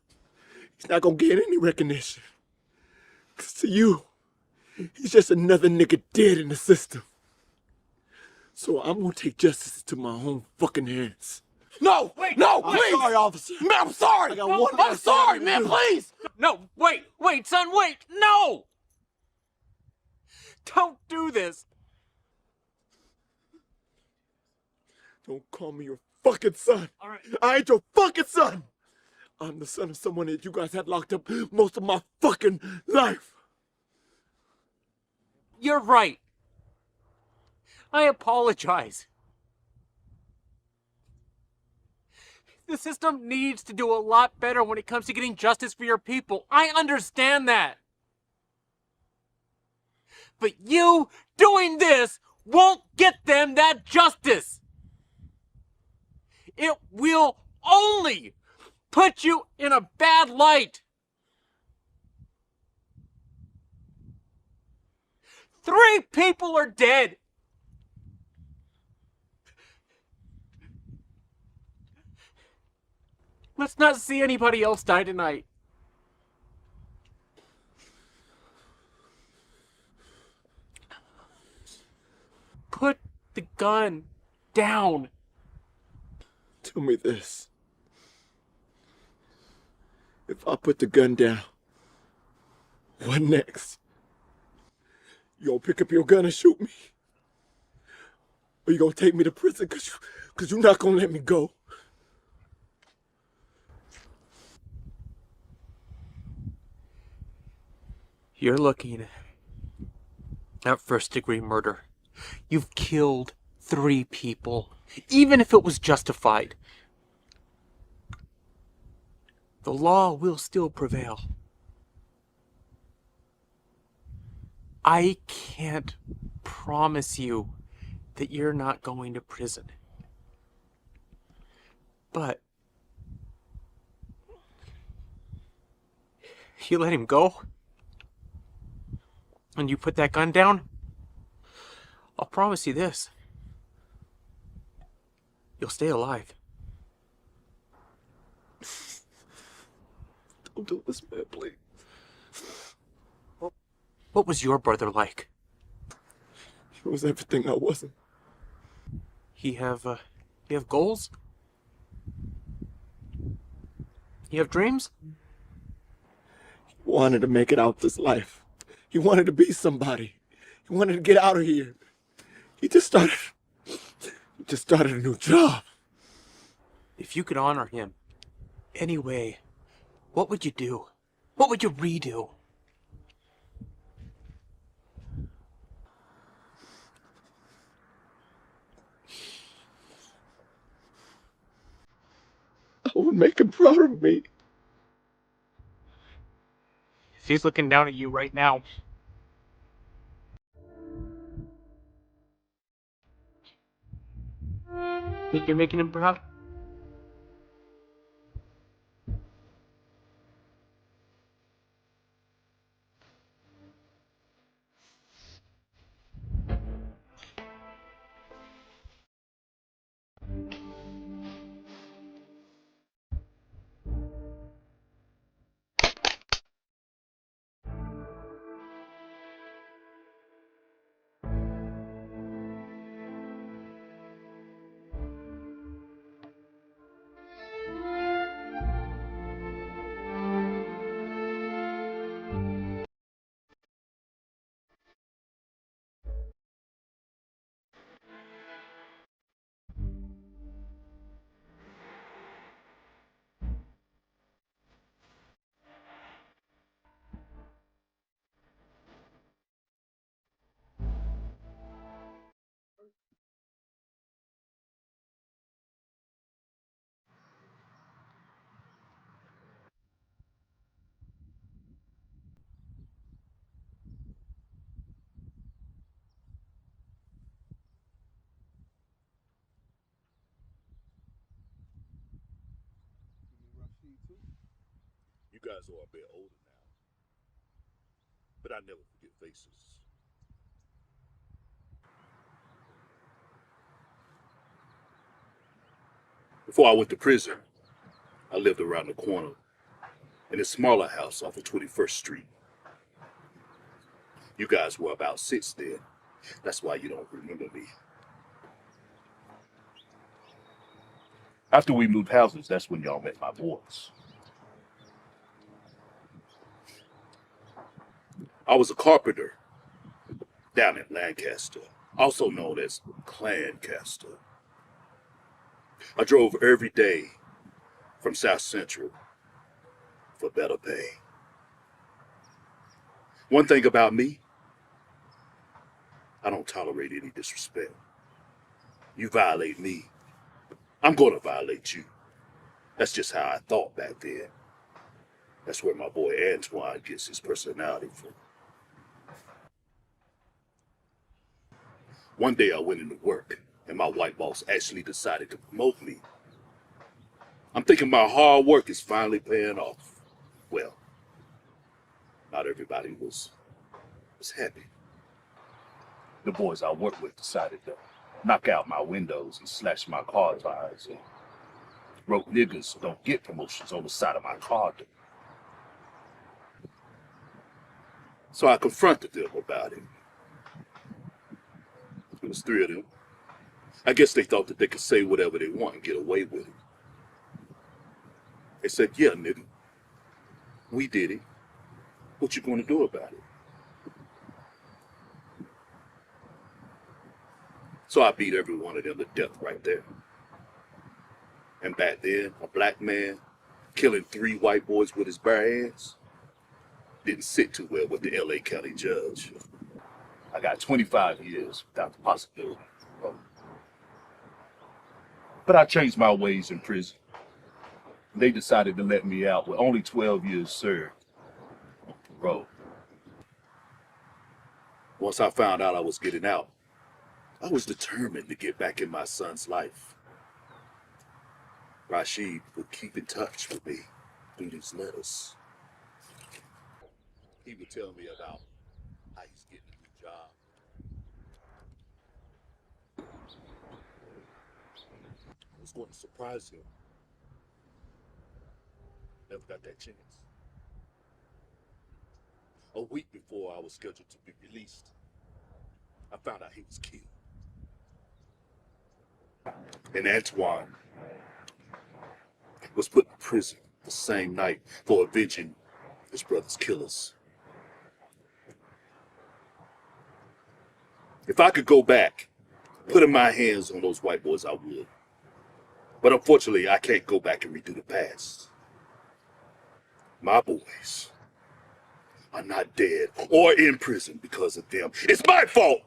he's not gonna get any recognition. Cause to you, he's just another nigga dead in the system. So I'm gonna take justice into my own fucking hands. No! Wait! No! Wait. Please! I'm sorry, officer. Man, I'm sorry! I got one I'm last sorry, thing man, to do. please! No, wait, son, wait! No! Don't do this! Don't call me your fucking son. All right. I ain't your fucking son. I'm the son of someone that you guys had locked up most of my fucking life. You're right. I apologize. The system needs to do a lot better when it comes to getting justice for your people. I understand that. But you doing this won't get them that justice. It will only put you in a bad light. 3 people are dead. Let's not see anybody else die tonight. Put the gun down. Tell me this. If I put the gun down, what next? You gonna pick up your gun and shoot me? Or you gonna take me to prison cause you're not gonna let me go? You're looking at first-degree murder. You've killed 3 people, even if it was justified. The law will still prevail. I can't promise you that you're not going to prison. But you let him go, and you put that gun down, I'll promise you this. You'll stay alive. Don't do this, man, please. What was your brother like? He was everything I wasn't. You have goals? You have dreams? He wanted to make it out this life. He wanted to be somebody. He wanted to get out of here. He just started a new job. If you could honor him anyway, what would you do? What would you redo? I would make him proud of me. If he's looking down at you right now, think you're making him proud? You guys are a bit older now, but I never forget faces. Before I went to prison, I lived around the corner in a smaller house off of 21st Street. You guys were about 6 then. That's why you don't remember me. After we moved houses, that's when y'all met my boys. I was a carpenter down in Lancaster, also known as Clancaster. I drove every day from South Central for better pay. One thing about me, I don't tolerate any disrespect. You violate me, I'm gonna violate you. That's just how I thought back then. That's where my boy Antoine gets his personality from. One day I went into work and my white boss actually decided to promote me. I'm thinking my hard work is finally paying off. Well, not everybody was happy. The boys I worked with decided to knock out my windows and slash my car tires and wrote niggas don't get promotions on the side of my car door. So I confronted them about it. There was 3 of them. I guess they thought that they could say whatever they want and get away with it. They said, yeah, nigga, we did it. What you gonna do about it? So I beat every one of them to death right there. And back then, a black man killing 3 white boys with his bare hands didn't sit too well with the LA County judge. I got 25 years without the possibility. But I changed my ways in prison. They decided to let me out with only 12 years served on parole. Once I found out I was getting out, I was determined to get back in my son's life. Rashid would keep in touch with me through these letters. He would tell me about how he's getting a new job. I was going to surprise him. Never got that chance. A week before I was scheduled to be released, I found out he was killed. And Antoine was put in prison the same night for avenging his brother's killers. If I could go back, putting my hands on those white boys, I would. But unfortunately, I can't go back and redo the past. My boys are not dead or in prison because of them. It's my fault!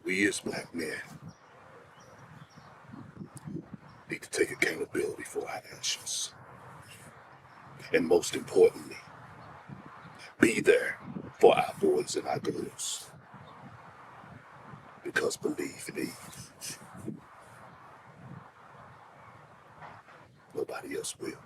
We as black men need to take accountability for our actions. And most importantly, be there for our boys and our girls. Because believe me, nobody else will.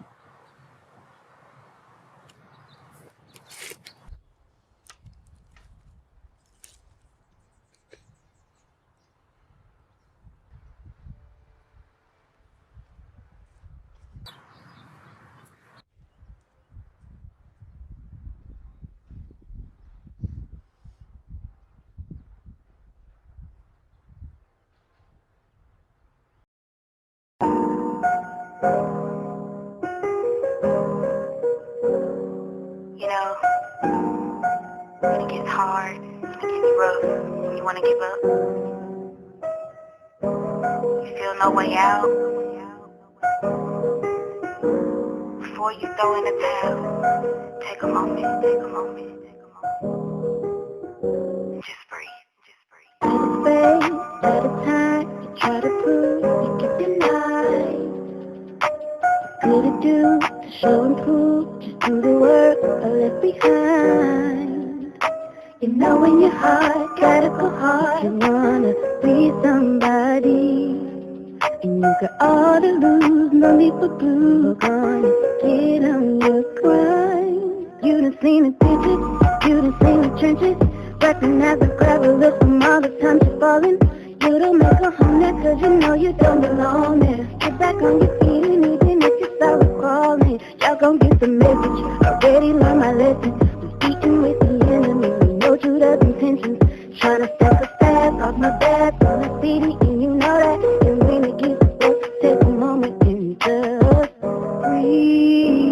You know, when it gets hard, when it gets rough, and you want to give up, you feel no way out. Before you throw in the towel, take a moment, just breathe. At a space, at a time, you try to prove you can deny. Good to do, to show and prove, just do the work or left behind. You know when your heart gotta go hard, you wanna be somebody. And you got all to lose, no need for blue. Gonna get on your grind. You done seen the digits, you done seen the trenches. Recognize the gravel, look from all the times you're falling. You don't make a home there cause you know you don't belong there. Get back on your feet and even if you start crawling, y'all gon' get the message. Already learned my lesson. We eating with the enemy, we know true love intentions. Tryna step a fast off my back on the city and you know that. And when it gets close, take a moment and just breathe.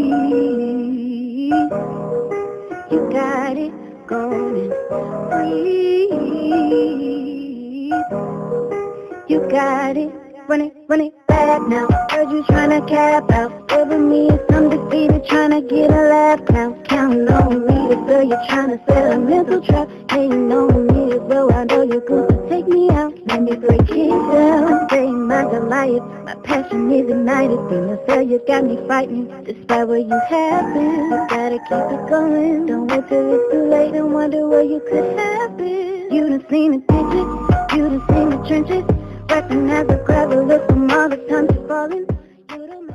You got it going, breathe. You got it, run it back now. Heard you tryna cap out. Over me is some defeated, tryna get a laugh now. Counting on me to fill you, tryna set a mental trap. And you know me as well, I know you're good to take me out. Let me break it down. Saying my Goliath, my passion is ignited. Being a failure got me fighting, despite what you have been. You gotta keep it going. Don't wait till it's too late and wonder where you could have been. You done seen the digits, you done seen the trenches. Recognize the gravel, look from all the times you're falling. You don't